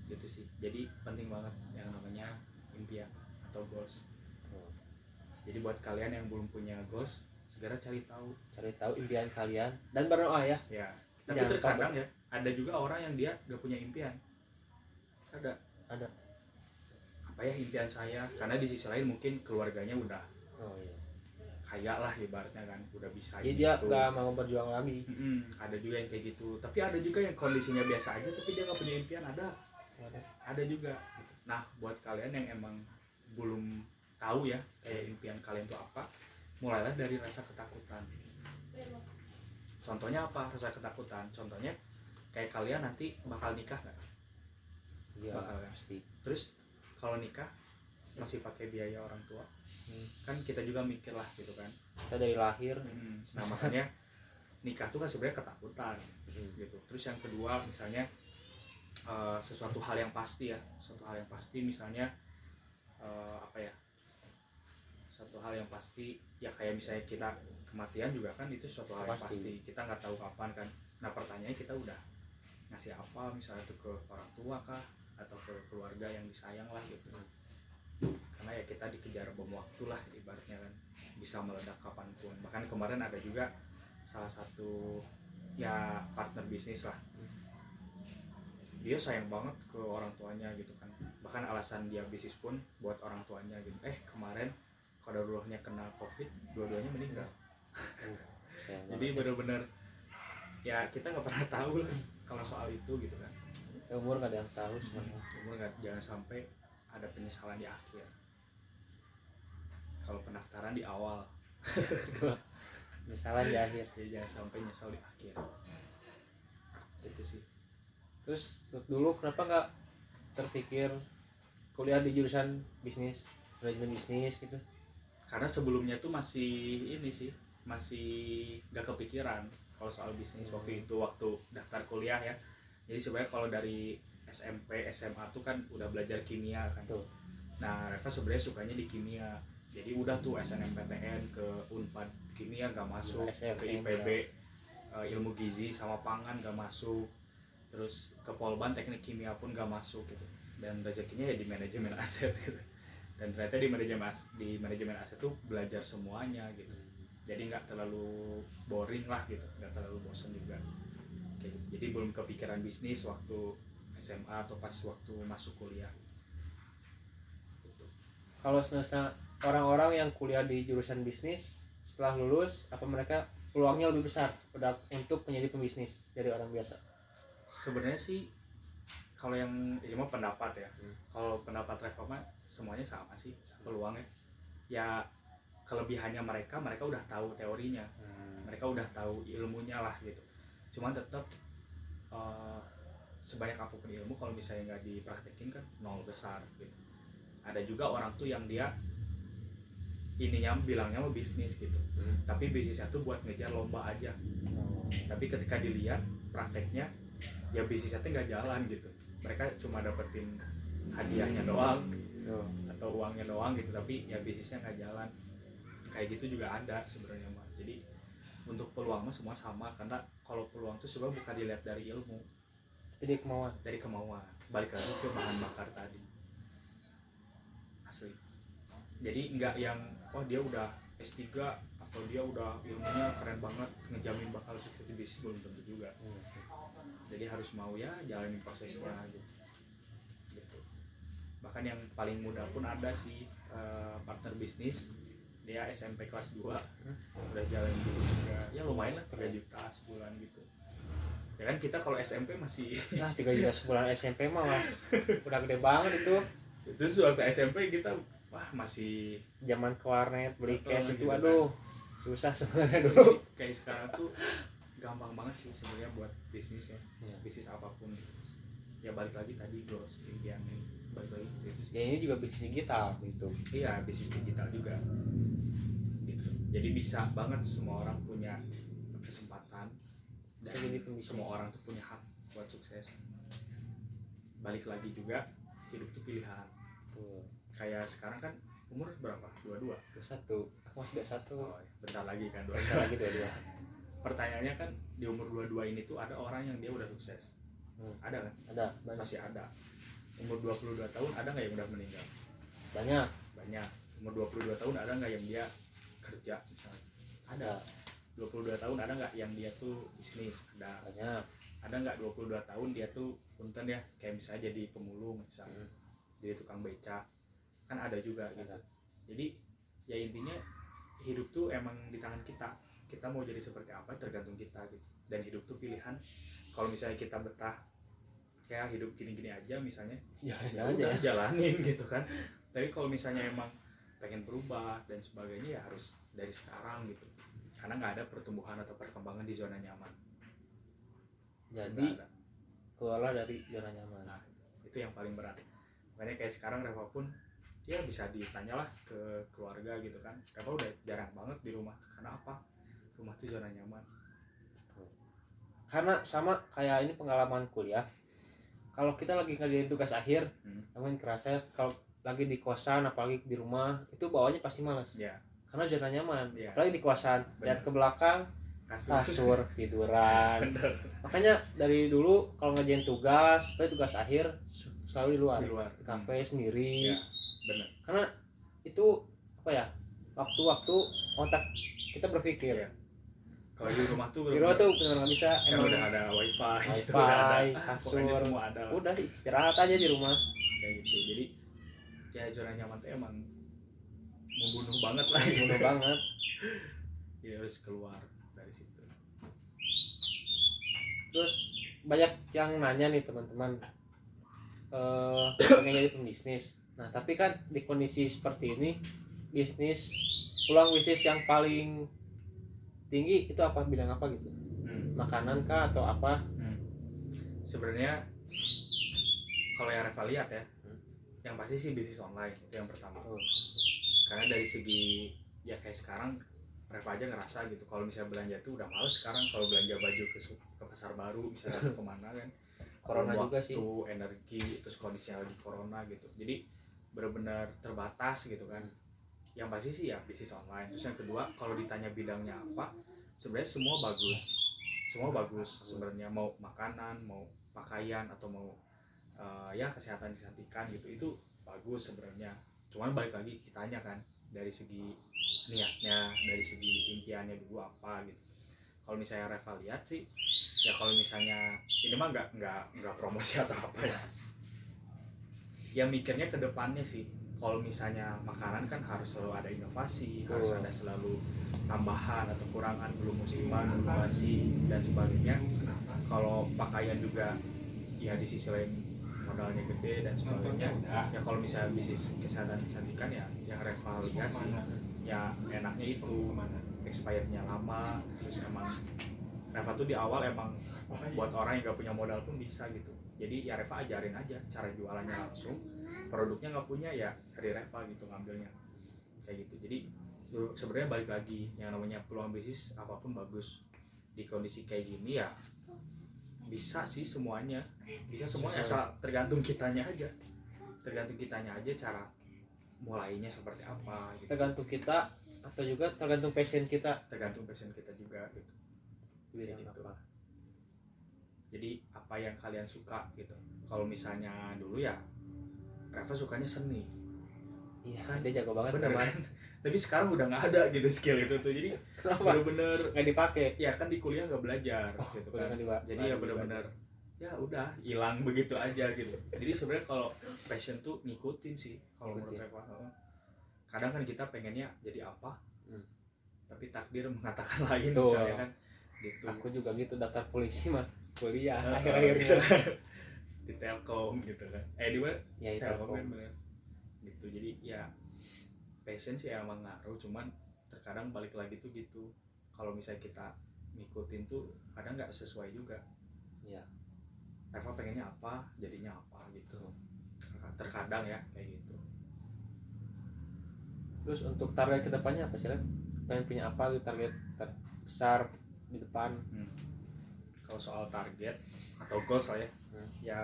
gitu sih. Jadi penting banget yang namanya impian atau goals. Jadi buat kalian yang belum punya goals, segera cari tahu impian kalian dan berdoa ya. Tapi terkadang ya ada juga orang yang dia gak punya impian. Ada apa ya impian saya, karena di sisi lain mungkin keluarganya udah kaya lah ibaratnya kan, udah bisa jadi gitu. Dia gak mau berjuang lagi. Ada juga yang kayak gitu, tapi ada juga yang kondisinya biasa aja tapi dia gak punya impian. Ada juga gitu. Nah buat kalian yang emang belum tahu ya kayak impian kalian itu apa, mulailah dari rasa ketakutan. Contohnya apa rasa ketakutan? Contohnya kayak kalian nanti bakal nikah nggak? Iya, bakal kan? Pasti. Terus kalau nikah masih pakai biaya orang tua, kan kita juga mikir lah gitu kan. Kita dari lahir. Nah makanya nikah tuh kan sebenarnya ketakutan gitu. Terus yang kedua misalnya sesuatu hal yang pasti misalnya apa ya? Suatu hal yang pasti ya kayak misalnya kita kematian juga kan, itu suatu hal yang pasti. Kita nggak tahu kapan kan. Nah pertanyaannya kita udah ngasih apa misalnya tuh ke orang tua kah atau ke keluarga yang disayang lah gitu. Karena ya kita dikejar bom waktu lah ibaratnya kan, bisa meledak kapanpun. Bahkan kemarin ada juga salah satu ya partner bisnis lah, dia sayang banget ke orang tuanya gitu kan. Bahkan alasan dia bisnis pun buat orang tuanya gitu. Kemarin qadarullah kena COVID, dua-duanya meninggal. Jadi benar-benar ya kita nggak pernah tahu lah kalau soal itu gitu kan. Umur nggak ada yang tahu sebenarnya. Umur nggak, jangan sampai ada penyesalan di akhir. Kalau pendaftaran di awal, penyesalan di akhir. Ya jangan sampai nyesal di akhir. Itu sih. Terus dulu kenapa nggak terpikir kuliah di jurusan bisnis, manajemen bisnis gitu? Karena sebelumnya tuh masih gak kepikiran kalau soal bisnis waktu daftar kuliah ya. Jadi sebenarnya kalau dari SMP, SMA tuh kan udah belajar kimia kan. Nah Reva sebenarnya sukanya di kimia. Jadi udah tuh SNMPTN ke Unpad kimia gak masuk, ke IPB ilmu gizi sama pangan gak masuk, terus ke Polban teknik kimia pun gak masuk gitu. Dan rezekinya ya di manajemen aset gitu. Dan ternyata di manajemen aset tuh belajar semuanya gitu. Jadi nggak terlalu boring lah gitu, nggak terlalu bosan juga. Kayak gitu. Jadi belum kepikiran bisnis waktu SMA atau pas waktu masuk kuliah. Kalau sebenarnya orang-orang yang kuliah di jurusan bisnis setelah lulus, apa mereka peluangnya lebih besar untuk menjadi pembisnis dari orang biasa? Sebenarnya sih kalau yang ini mah pendapat ya. Kalau pendapat Reva mah semuanya sama sih peluangnya. Ya kelebihannya mereka udah tahu teorinya, mereka udah tahu ilmunya lah gitu. Cuman tetap sebanyak apapun ilmu kalau misalnya nggak dipraktekin kan nol besar gitu. Ada juga orang tuh yang dia ininya bilangnya mau bisnis gitu, tapi bisnisnya tuh buat ngejar lomba aja. Tapi ketika dilihat prakteknya, ya bisnisnya tuh nggak jalan gitu. Mereka cuma dapetin hadiahnya doang atau uangnya doang gitu, tapi ya bisnisnya nggak jalan. Kayak gitu juga ada sebenarnya mah. Jadi untuk peluang mah semua sama, karena kalau peluang tuh sebenarnya bukan dilihat dari ilmu, Jadi kemauan. dari kemauan. Balik lagi ke bahan bakar tadi. Asli. Jadi nggak yang dia udah S3 atau dia udah ilmunya keren banget ngejamin bakal sukses di bisnis, belum tentu juga. Jadi harus mau ya jalanin prosesnya gitu. Bahkan yang paling muda pun ada sih partner bisnis, dia SMP kelas 2 udah jalanin bisnis juga, ya lumayan lah 3 juta sebulan gitu. Ya kan kita kalau SMP masih 3 juta sebulan SMP mah udah gede banget itu. Itu waktu SMP kita masih zaman ke warnet beli cash itu gitu aduh kan. Susah sebenarnya dulu. Kayak sekarang tuh gampang banget sih sebenarnya buat bisnis ya. Bisnis apapun ya, balik lagi tadi growth yang balik lagi ke situ. Ya ini juga bisnis digital gitu. Iya, bisnis digital juga gitu. Jadi bisa banget semua orang punya kesempatan, dan semua orang tuh punya hak buat sukses. Balik lagi juga hidup tuh pilihan. Kayak sekarang kan umur berapa? 22? 21. Aku masih 21. Bentar lagi kan 22. Bentar lagi 22. Pertanyaannya kan di umur 22 ini tuh ada orang yang dia udah sukses. Ada kan? Ada, banyak. Masih ada. Umur 22 tahun ada nggak yang udah meninggal? Banyak. Umur 22 tahun ada nggak yang dia kerja misalnya? Ada. 22 tahun ada nggak yang dia tuh bisnis? Ada. Banyak. Ada nggak 22 tahun dia tuh punten ya, kayak misalnya jadi pemulung misalnya, jadi tukang beca, kan ada juga gitu. Jadi ya intinya hidup tuh emang di tangan kita mau jadi seperti apa tergantung kita gitu. Dan hidup tuh pilihan. Kalau misalnya kita betah kayak hidup gini-gini aja misalnya, ya udah jalanin gitu kan. Tapi kalau misalnya emang pengen berubah dan sebagainya, ya harus dari sekarang gitu, karena nggak ada pertumbuhan atau perkembangan di zona nyaman. Jadi keluarlah dari zona nyaman. Nah, itu yang paling berat. Makanya kayak sekarang Reva pun ya bisa ditanyalah ke keluarga gitu kan, Reva udah jarang banget di rumah. Karena apa? Rumah itu zona nyaman. Karena sama kayak ini pengalaman kuliah, kalau kita lagi ngerjain tugas akhir, namun kerasa kalau lagi di kosan apalagi di rumah itu bawahnya pasti malas ya. Karena zona nyaman ya. Apalagi di kosan, lihat ke belakang kasur tiduran. Bener. Makanya dari dulu kalau ngerjain tugas akhir selalu di luar di kafe sendiri ya, bener. Karena itu apa ya, waktu-waktu otak kita berpikir ya. Kalau di rumah tuh di rumah tuh benar nggak bisa, kan emang udah ada wifi, gitu, udah ada kasur, pokoknya semua ada lah. Udah istirahat aja di rumah kayak gitu. Jadi ya zona nyaman tuh emang membunuh banget lah, membunuh banget. Ya harus keluar dari situ. Terus banyak yang nanya nih teman-teman, pengen jadi pembisnis. Nah tapi kan di kondisi seperti ini, peluang bisnis yang paling tinggi itu apa, bidang apa gitu? Makanan kah atau apa? Sebenarnya kalau yang Reva lihat ya, yang pasti sih bisnis online itu yang pertama. Karena dari segi ya kayak sekarang Reva aja ngerasa gitu, kalau misalnya belanja tuh udah males sekarang kalau belanja baju ke pasar baru misalnya kemana kan. Corona juga sih. Waktu, energi, terus kondisinya lagi corona gitu. Jadi benar-benar terbatas gitu kan. Yang pasti sih ya bisnis online. Terus yang kedua, kalau ditanya bidangnya apa, sebenarnya semua bagus sebenarnya. Mau makanan, mau pakaian, atau mau ya kesehatan kecantikan gitu, itu bagus sebenarnya. Cuman balik lagi kitanya kan, dari segi niatnya, dari segi impiannya dulu apa gitu. Kalau misalnya Reva lihat sih, ya kalau misalnya ini mah nggak promosi atau apa ya, ya mikirnya ke depannya sih. Kalau misalnya makanan kan harus selalu ada inovasi, harus ada selalu tambahan atau kurangan, belum musiman, belum basi dan sebagainya. Kalau pakaian juga ya di sisi lain modalnya gede dan sebagainya. Ya kalau misalnya bisnis kesehatan kecantikan ya yang Reva lihat sih ya enaknya itu expirednya lama. Terus emang Reva tuh di awal emang buat orang yang gak punya modal pun bisa gitu. Jadi ya Reva ajarin aja cara jualannya langsung, produknya nggak punya ya dari Reva gitu ngambilnya kayak gitu. Jadi sebenarnya balik lagi yang namanya peluang bisnis apapun bagus di kondisi kayak gini ya bisa sih semuanya, bisa semuanya asal tergantung kitanya aja, cara mulainya seperti apa gitu. Tergantung kita atau juga tergantung passion kita juga gitu. Bidang Gitu. apa. Jadi apa yang kalian suka gitu. Kalau misalnya dulu ya Reva sukanya seni, Iya kan dia jago banget bener kan. kan? Tapi sekarang udah nggak ada gitu skill itu tuh. Jadi Kenapa? bener-bener Nggak dipakai. ya kan di kuliah nggak belajar gitu kuliah kan. nggak diba- Jadi nggak ya bener-bener ya udah hilang begitu aja gitu. Jadi sebenarnya kalau passion tuh ngikutin sih kalau menurut Ngikutin. Reva. Kadang kan kita pengennya jadi apa, tapi takdir mengatakan lain Tuh. misalnya kan gitu. Aku juga gitu daftar polisi mah kuliah Gitu akhir-akhirnya kan. Di Telkom gitu kan. Di mana? ya itu Telkom kan bener. Gitu. Jadi ya passion sih emang ngaruh, cuman terkadang balik lagi tuh gitu. Kalau misalnya kita ngikutin tuh kadang nggak sesuai juga. ya. Reva pengennya apa, jadinya apa gitu. Terkadang ya kayak gitu. Terus untuk target kedepannya apa sih Ren? Pengen punya apa gitu, target besar di depan? Kalau soal target atau goals lah ya, ya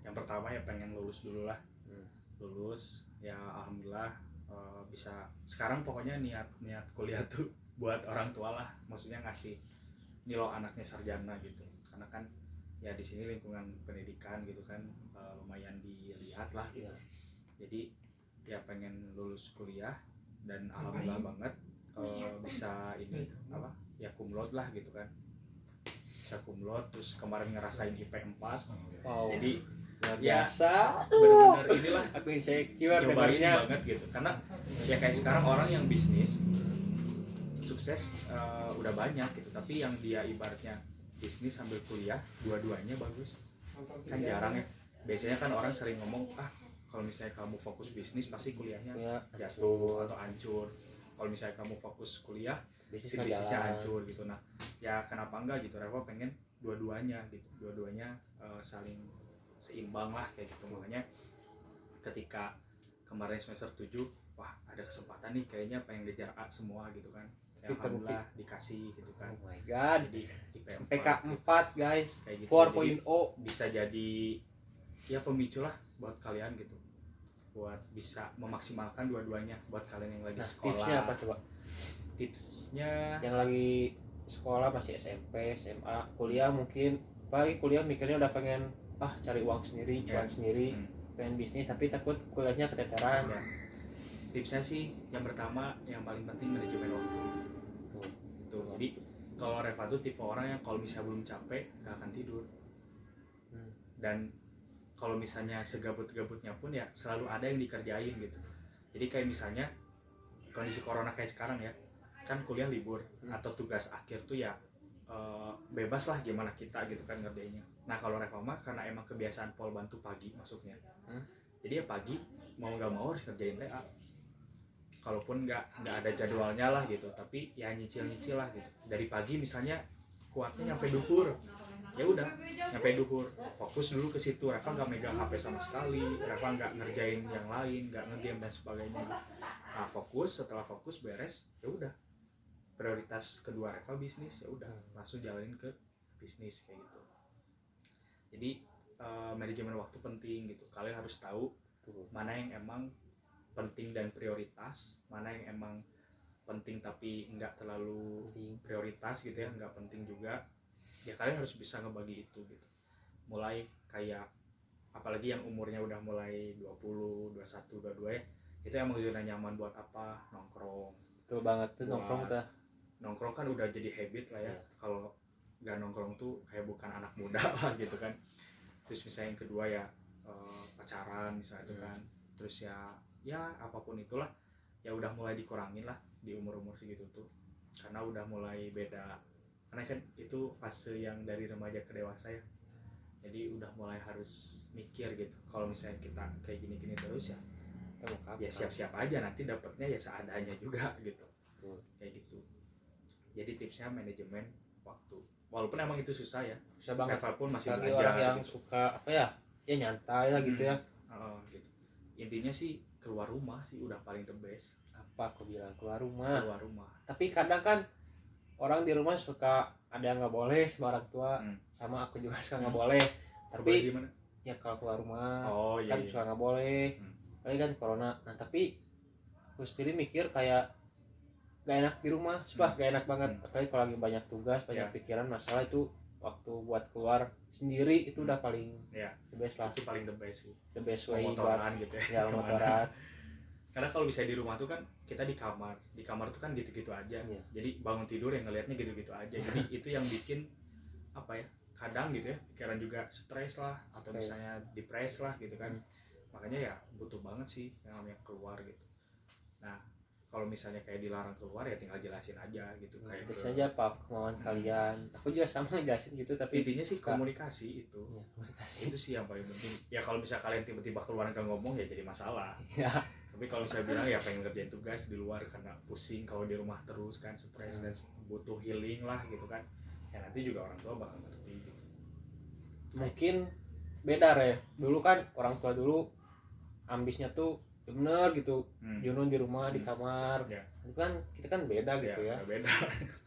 yang pertama ya pengen lulus dulu lah. Lulus ya alhamdulillah bisa. Sekarang pokoknya niat kuliah tuh buat orang tua lah, maksudnya ngasih ini loh anaknya sarjana gitu. Karena kan ya di sini lingkungan pendidikan gitu kan lumayan dilihat lah gitu. Jadi ya pengen lulus kuliah dan alhamdulillah banget bisa ini apa ya cum laude lah gitu kan. Bisa cum laude, terus kemarin ngerasain IP 4. Wow. Jadi luar ya, biasa. bener-bener inilah Aku insecure nyobain dengarnya. banget gitu. Karena ya kayak sekarang orang yang bisnis sukses udah banyak gitu, tapi yang dia ibaratnya bisnis sambil kuliah dua-duanya bagus kan jarang ya. Biasanya kan orang sering ngomong kalau misalnya kamu fokus bisnis pasti kuliahnya Ya, jatuh atau hancur. Kalau misalnya kamu fokus kuliah bisnisnya hancur gitu. Nah ya kenapa enggak gitu, Reva pengen dua-duanya gitu, dua-duanya saling seimbang lah kayak gitu. Makanya ketika kemarin semester 7 wah ada kesempatan nih kayaknya pengen ngejar A semua gitu kan ya, alhamdulillah dikasih gitu kan. Oh my god. Jadi IP 4 PK 4 guys kayak gitu. 4.0 bisa jadi ya pemicu lah buat kalian gitu, buat bisa memaksimalkan dua-duanya buat kalian yang lagi sekolah. Tipsnya apa coba? Tipsnya Yang lagi sekolah masih SMP, SMA, kuliah mungkin. Apalagi kuliah mikirnya udah pengen cari uang sendiri, cuan sendiri, pengen bisnis tapi takut kuliahnya keteteran. ya. Tipsnya sih yang pertama yang paling penting manajemen waktu. Tuh. Jadi kalau Reva tuh tipe orang yang kalau misalnya belum capek gak akan tidur. Dan kalau misalnya segabut-gabutnya pun ya selalu ada yang dikerjain gitu. Jadi kayak misalnya kondisi corona kayak sekarang ya, kan kuliah libur atau tugas akhir tuh ya bebas lah gimana kita gitu kan ngerjainnya. Nah kalau Reva mah karena emang kebiasaan pol bantu pagi masuknya, jadi ya pagi mau nggak mau harus ngerjain TA. Kalaupun nggak ada jadwalnya lah gitu, tapi ya nyicil lah gitu. Dari pagi misalnya kuatnya nyampe duhur, ya udah nyampe duhur fokus dulu ke situ. Reva nggak megang HP sama sekali, Reva nggak ngerjain yang lain, nggak ngegame dan sebagainya. Nah fokus, setelah fokus beres ya udah prioritas kedua Reva bisnis, ya udah langsung jalanin ke bisnis kayak gitu. Jadi manajemen waktu penting gitu. Kalian harus tahu mana yang emang penting dan prioritas, mana yang emang penting tapi nggak terlalu prioritas gitu ya, nggak penting juga. Ya kalian harus bisa ngebagi itu gitu. Mulai kayak apalagi yang umurnya udah mulai 20, 21, 22 ya, itu emang zona nyaman buat apa, nongkrong. Betul banget tuh, nongkrong tuh. Nongkrong kan udah jadi habit lah ya. Kalau nggak nongkrong tuh kayak bukan anak muda lah gitu kan. Terus misalnya yang kedua ya pacaran misalnya itu kan. Terus ya apapun itulah ya udah mulai dikurangin lah di umur-umur segitu tuh, karena udah mulai beda, karena kan itu fase yang dari remaja ke dewasa ya, jadi udah mulai harus mikir gitu. Kalau misalnya kita kayak gini-gini terus ya siap-siap aja nanti dapatnya ya seadanya juga gitu. Kayak gitu. Jadi tipsnya manajemen waktu, walaupun emang itu susah ya, susah banget. Reva pun masih bagi belajar orang yang gitu. suka apa ya nyantai lah gitu ya. Gitu. Intinya sih keluar rumah sih udah paling the best. Apa aku bilang keluar rumah. Tapi kadang kan orang di rumah suka ada yang nggak boleh sama orang tua, sama aku juga suka nggak boleh. Tapi gimana? Ya kalau keluar rumah kan suka nggak boleh, apalagi kan corona. Nah tapi aku sendiri mikir kayak gak enak di rumah, gak enak banget. Apalagi kalau lagi banyak tugas, banyak pikiran, masalah, itu waktu buat keluar sendiri itu udah paling the best lah. Itu paling the best sih. The best way motoran gitu ya. Motoran. Karena kalau bisa di rumah tuh kan kita di kamar tuh kan gitu-gitu aja. Jadi bangun tidur yang ngelihatnya gitu-gitu aja. Jadi itu yang bikin apa ya? Kadang gitu ya, pikiran juga stres lah atau misalnya depres lah gitu kan. Makanya ya butuh banget sih yang namanya keluar gitu. Nah, kalau misalnya kayak dilarang keluar ya tinggal jelasin aja gitu, kayak terus aja apa kemauan kalian. Aku juga sama jelasin gitu, tapi intinya sih komunikasi itu. Komunikasi itu sih yang paling penting. Ya kalau misalnya kalian tiba-tiba keluar nggak ngomong ya jadi masalah. Tapi kalau misalnya bilang ya pengen ngerjain tugas di luar karena pusing kalau di rumah terus kan, stres dan butuh healing lah gitu kan, ya nanti juga orang tua bakal ngerti gitu. Mungkin beda ya, dulu kan orang tua dulu ambisnya tuh bener gitu, Junun di rumah di kamar. Itu kan kita kan beda gitu ya. Beda.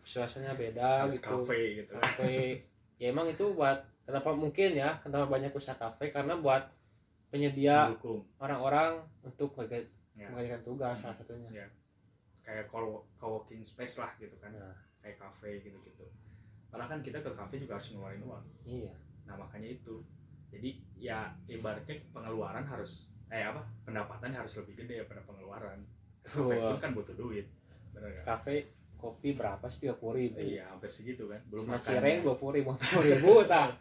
Suasananya beda harus gitu. Kafe gitu. Kafe. Ya emang itu buat kenapa banyak usaha kafe, karena buat penyedia mendukung orang-orang untuk mengerjakan tugas salah satunya. Kayak co-working space lah gitu kan. Kayak kafe gitu-gitu. Karena kan kita ke kafe juga harus ngeluarin uang. Iya. Nah makanya itu. Jadi ya ibaratnya pengeluaran harus pendapatan harus lebih gede daripada pengeluaran. Kafe pun kan butuh duit, benar kan? Kafe kopi berapa sih, 30.000? Iya hampir segitu kan. Belum makan cireng 20.000 tak?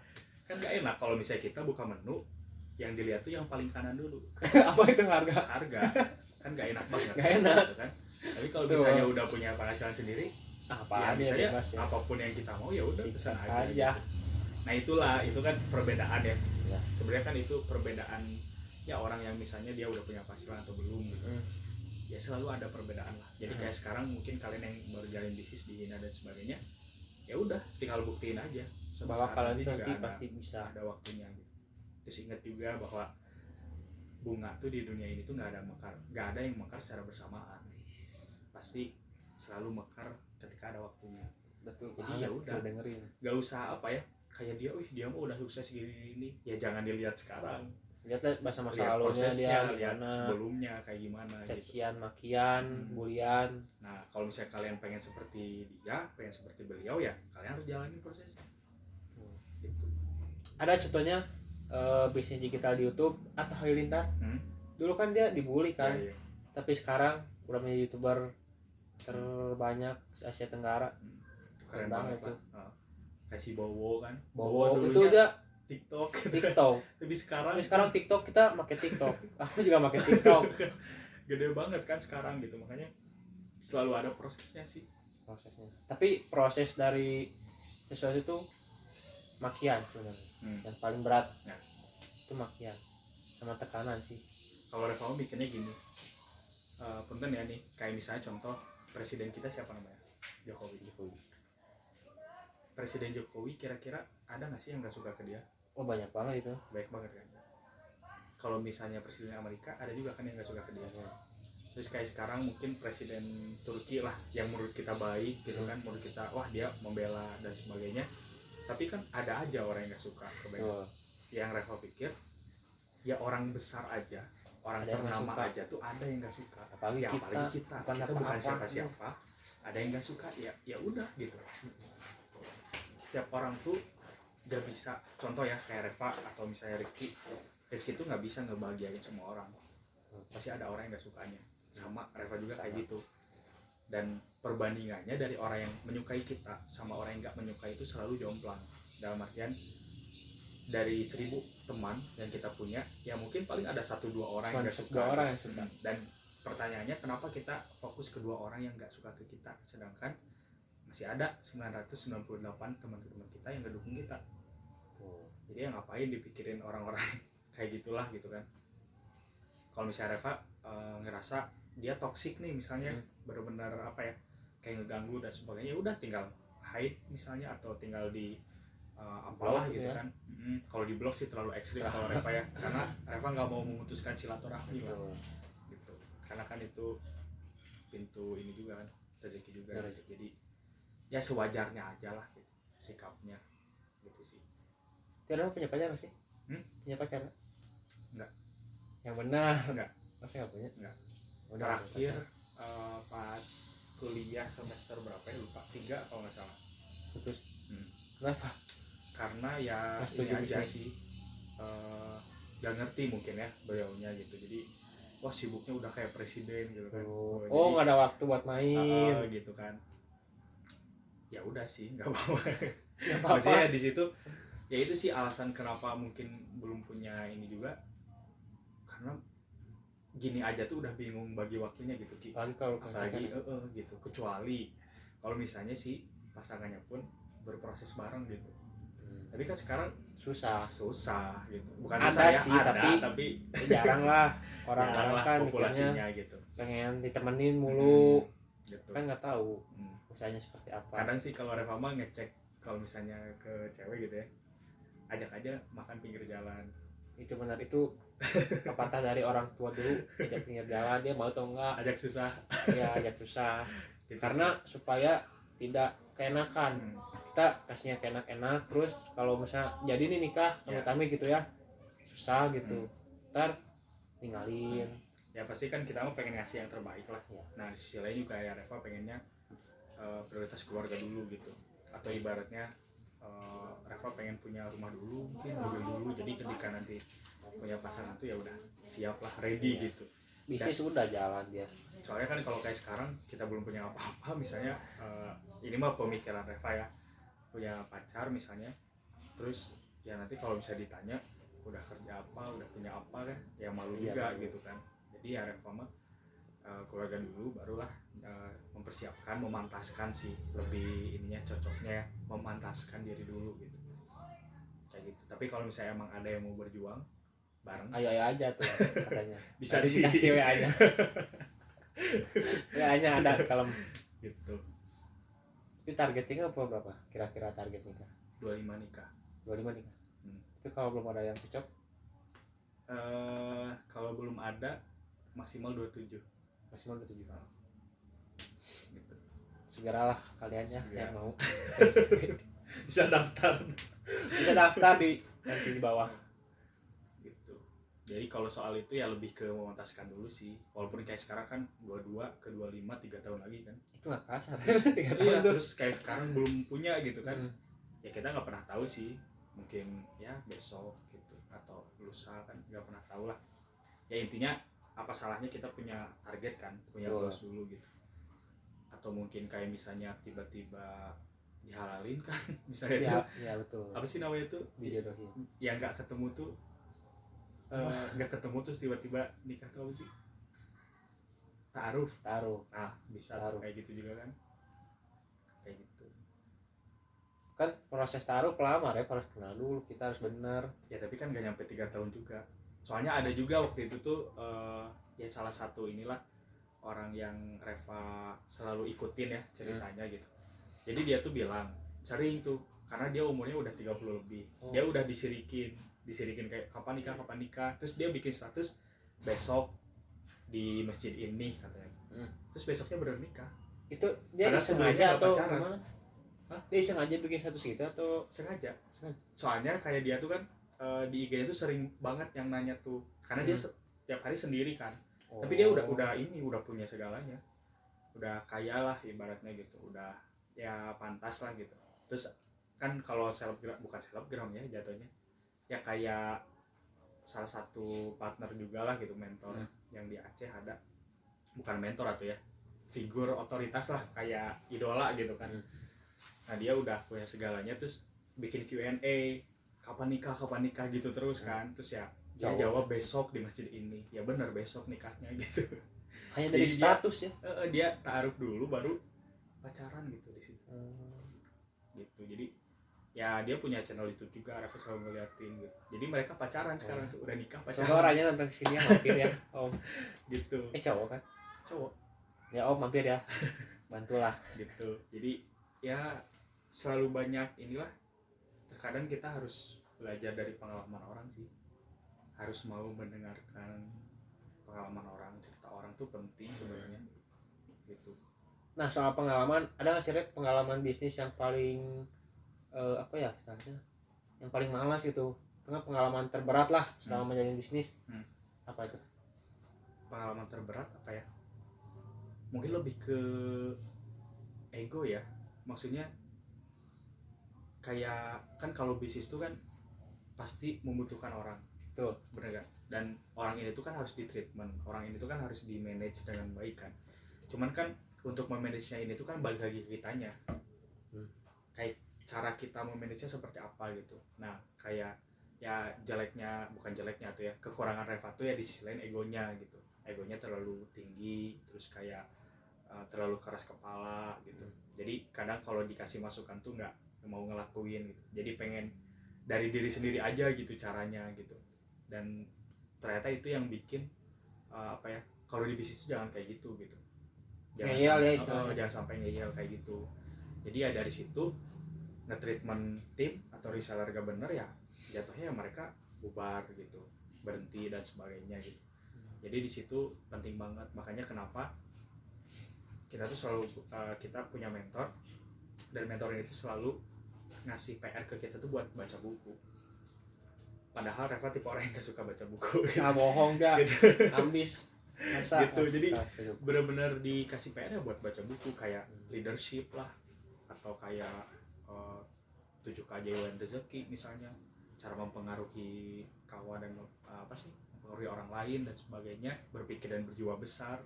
Kan nggak enak kalau misalnya kita buka menu yang dilihat tuh yang paling kanan dulu. Apa itu harga kan nggak enak banget. Nggak enak gitu kan. Tapi kalau misalnya udah punya penghasilan sendiri, apa ya misalnya apapun yang kita mau ya udah pesan aja. Gitu. Nah itu kan perbedaan ya. Sebenarnya kan itu perbedaan ya, orang yang misalnya dia udah punya penghasilan atau belum gitu. Ya selalu ada perbedaan lah. Jadi kayak sekarang mungkin kalian yang baru jalan bisnis di Hina dan sebagainya, ya udah tinggal buktiin aja bahwa kalian nanti pasti bisa, ada waktunya gitu. Terus ingat juga bahwa bunga tuh di dunia ini tuh nggak ada yang mekar secara bersamaan, pasti selalu mekar ketika ada waktunya. Betul. Jadi ya udah dengerin, nggak usah apa ya kayak dia mah udah sukses gini ini, ya jangan dilihat sekarang, lihat masa lalunya dia gimana, sebelumnya kayak gimana, cacian, makian, bulian. Nah kalau misalnya kalian pengen seperti dia, pengen seperti beliau, ya kalian harus jalanin prosesnya. Gitu. Ada contohnya bisnis digital di YouTube Atta Halilintar. Dulu kan dia dibully kan, tapi sekarang udah menjadi YouTuber terbanyak Asia Tenggara. Keren banget tuh. Kasih Bowo kan. Bowo itu dia TikTok. Tapi sekarang TikTok kita pakai TikTok. Aku juga pakai TikTok. Gede banget kan sekarang gitu, makanya selalu ada prosesnya sih. Tapi proses dari sesuatu itu makian sebenarnya. Yang paling berat itu makian sama tekanan sih. Kalau Reva bikinnya gini. Punten ya nih, kayak misalnya contoh presiden kita siapa namanya? Jokowi. Presiden Jokowi kira-kira ada nggak sih yang nggak suka ke dia? Oh banyak banget itu. Banyak banget kan. Kalau misalnya presiden Amerika ada juga kan yang nggak suka ke dia. Terus kayak sekarang mungkin presiden Turki lah yang menurut kita baik gitu kan, menurut kita wah dia membela dan sebagainya. Tapi kan ada aja orang yang nggak suka kebaikan. Yang Reva pikir ya orang besar aja, orang ternama aja tuh ada yang nggak suka. Apalagi kita bukan siapa-siapa, ada yang nggak suka, ya udah gitu. Setiap orang tuh gak bisa, contoh ya kayak Reva atau misalnya Rizky tuh nggak bisa ngebahagiain semua orang. pasti ada orang yang nggak sukanya. Sama Reva juga Sama. kayak gitu. Dan perbandingannya dari orang yang menyukai kita sama orang yang nggak menyukai itu selalu jomplang. Dalam artian dari 1000 teman yang kita punya, ya mungkin paling ada 1-2 orang yang nggak suka. 2 orang yang suka. Dan pertanyaannya kenapa kita fokus ke 2 orang yang nggak suka ke kita, sedangkan masih ada 998 teman-teman kita yang ngedukung kita. Jadi ya ngapain dipikirin orang-orang kayak gitulah gitu kan. Kalau misalnya Reva ngerasa dia toksik nih misalnya, benar-benar apa ya, kayak ngeganggu dan sebagainya, udah tinggal hide misalnya, atau tinggal di apalah blog gitu ya. kan. Kalau di blog sih terlalu ekstrim kalau Reva ya, karena Reva nggak mau memutuskan silaturahmi lah gitu, karena kan itu pintu ini juga kan, rezeki juga Ya, gitu. Jadi ya sewajarnya aja lah gitu sikapnya gitu sih. Tiara punya pacar nggak sih? Punya pacar nggak? Enggak. Yang benar. Enggak. Masa nggak punya? Enggak. Udah, Terakhir pas kuliah semester berapa ya, lupa, 3 kalau nggak salah. putus. Kenapa? Karena ya Mas ini setuju aja bisnis. sih, gak ngerti mungkin ya beliaunya gitu. Jadi wah sibuknya udah kayak presiden gitu kan. Oh, nggak ada waktu buat main. Gitu kan. Ya udah sih, nggak apa-apa. Nggak apa-apa. Maksudnya di situ ya itu sih alasan kenapa mungkin belum punya ini juga, karena gini aja tuh udah bingung bagi waktunya gitu Ki. Apalagi kalau Apalagi gitu, kecuali kalau misalnya si pasangannya pun berproses bareng gitu. Tapi kan sekarang susah gitu, bukan Ada susah ya, sih, ada tapi tapi jarang lah jarang orang-orang lah kan mikirnya populasinya gitu. pengen ditemenin mulu, Gitu. kan nggak tahu Hmm. usahanya seperti apa. Kadang sih kalau Reva mah ngecek kalau misalnya ke cewek gitu ya, ajak aja makan pinggir jalan. Itu benar, itu pepatah dari orang tua dulu, ajak pinggir jalan, dia mau atau enggak Ajak susah ya ajak susah gitu karena supaya tidak keenakan. sih. Kita kasihnya enak-enak, terus kalau misalnya jadi nih nikah Ya. kami gitu ya susah gitu, ntar ninggalin. Ya pasti kan kita mau pengen ngasih yang terbaik lah. Ya. Nah di sisi lain juga ya Reva pengennya prioritas keluarga dulu gitu, atau ibaratnya Reva pengen punya rumah dulu, mungkin mobil dulu, jadi ketika nanti punya pasangan tuh ya udah siap lah, ready Ya. gitu. Bisnis udah jalan dia. Soalnya kan kalau kayak sekarang kita belum punya apa-apa, misalnya ini mah pemikiran Reva ya, punya pacar misalnya, terus ya nanti kalau bisa ditanya udah kerja apa, udah punya apa kan, ya malu Iya, juga malu. gitu kan. Jadi ya Reva mah keluarga dulu, barulah mempersiapkan, memantaskan sih, lebih ininya cocoknya memantaskan diri dulu gitu, kayak gitu. Tapi kalau misalnya emang ada yang mau berjuang bareng, Ayo aja tuh katanya. bisa dikasih WA-nya. WA-nya ada kalem. gitu. Tapi targetnya apa berapa? Kira-kira target nikah? 25 nikah. 25 nikah. Tapi kalau belum ada yang cocok, Kalau belum ada maksimal 27 maksimal 27. gitu. Segeralah kalian ya Segera. yang mau. Bisa daftar Bisa daftar nanti di bawah. gitu. Jadi kalau soal itu ya lebih ke memantaskan dulu sih, walaupun kayak sekarang kan 22 ke 25 3 tahun lagi kan. Itu nggak kerasa. Iya, terus kayak sekarang belum punya gitu kan. Hmm. Ya kita nggak pernah tahu sih, mungkin ya besok gitu atau lusa kan, nggak pernah tahu lah. Ya intinya apa salahnya kita punya target kan, punya Betul. goals dulu gitu. Atau mungkin kayak misalnya tiba-tiba dihalalin kan, misalnya Ya, tuh ya betul. apa sih namanya tuh, Dijodohin. yang nggak ketemu tuh, nggak ketemu terus tiba-tiba nikah tuh apa sih, ta'aruf. Taruh. Nah bisa tuh Ta'aruf. kayak gitu juga kan, kayak gitu. Kan proses taruh lama ya, harus kenal dulu, kita harus benar. Ya tapi kan nggak nyampe 3 tahun juga. Soalnya ada juga waktu itu tuh ya salah satu inilah orang yang Reva selalu ikutin ya ceritanya gitu. Jadi dia tuh bilang sering tuh, karena dia umurnya udah 30 lebih. Dia udah disirikin kayak kapan nikah. Terus dia bikin status besok di masjid ini katanya. Terus besoknya bener nikah. Itu dia Padahal iseng sebelumnya aja nggak atau pacaran. gimana? Dia iseng aja bikin status gitu atau Sengaja. Sengaja. Soalnya kayak dia tuh kan di IG-nya tuh sering banget yang nanya tuh, karena dia tiap hari sendiri kan. Tapi dia udah punya segalanya, udah kaya lah ibaratnya gitu, udah ya pantas lah gitu. Terus kan kalau selebgram, bukan selebgram ya jatuhnya, ya kayak salah satu partner juga lah gitu, mentor. yang di Aceh ada, bukan mentor atau ya, figur otoritas lah kayak idola gitu kan. Nah dia udah punya segalanya, terus bikin Q&A, kapan nikah gitu terus kan. Terus ya dia jawab besok di masjid ini, ya bener besok nikahnya gitu. Hanya dari Jadi status ya. Dia ta'aruf dulu baru pacaran gitu di situ. Gitu. Jadi ya dia punya channel YouTube juga, Rafa selalu ngeliatin gitu. Jadi mereka pacaran sekarang tuh, udah nikah pacaran. Semoga orangnya nonton kesini ya, mampir ya Om. Gitu. Cowok kan? Cowok. Ya Om mampir ya, bantulah. Gitu. Jadi ya selalu banyak inilah, terkadang kita harus belajar dari pengalaman orang sih, harus mau mendengarkan pengalaman orang, cerita orang tuh penting sebenarnya gitu. Nah soal pengalaman, ada nggak sih Rek, pengalaman bisnis yang paling apa ya istilahnya, yang paling malas gitu, pengalaman terberat lah selama menjalani bisnis? Apa itu pengalaman terberat? Apa ya, mungkin lebih ke ego ya, maksudnya kayak kan kalau bisnis tuh kan pasti membutuhkan orang, tuh bener kan? Dan orang ini tuh kan harus di treatment, orang ini tuh kan harus di manage dengan baik kan. Cuman kan untuk memanagenya ini tuh kan balik lagi ke kitanya, kayak cara kita memanagenya seperti apa gitu. Nah kayak ya jeleknya, bukan jeleknya tuh ya, kekurangan Reva tuh ya di sisi lain egonya gitu, egonya terlalu tinggi, terus kayak terlalu keras kepala gitu. Jadi kadang kalau dikasih masukan tuh nggak mau ngelakuin gitu, jadi pengen dari diri sendiri aja gitu caranya gitu. Dan ternyata itu yang bikin apa ya, kalau di bisnis itu jangan kayak gitu gitu, jangan sampai ngeyel kayak gitu. Jadi ya dari situ nge-treatment tim atau reseller gak bener ya jatuhnya ya mereka bubar gitu, berhenti dan sebagainya gitu. Jadi di situ penting banget, makanya kenapa kita tuh selalu kita punya mentor, dan mentor ini tuh selalu ngasih PR ke kita tuh buat baca buku. Padahal Reva tipe orang yang gak suka baca buku gitu. Bohong gak gitu. Ambis masa gitu. Jadi benar-benar dikasih PR ya buat baca buku kayak leadership lah, atau kayak 7 keajaiban rezeki misalnya, cara mempengaruhi kawan dan apa sih, mempengaruhi orang lain dan sebagainya, berpikir dan berjiwa besar.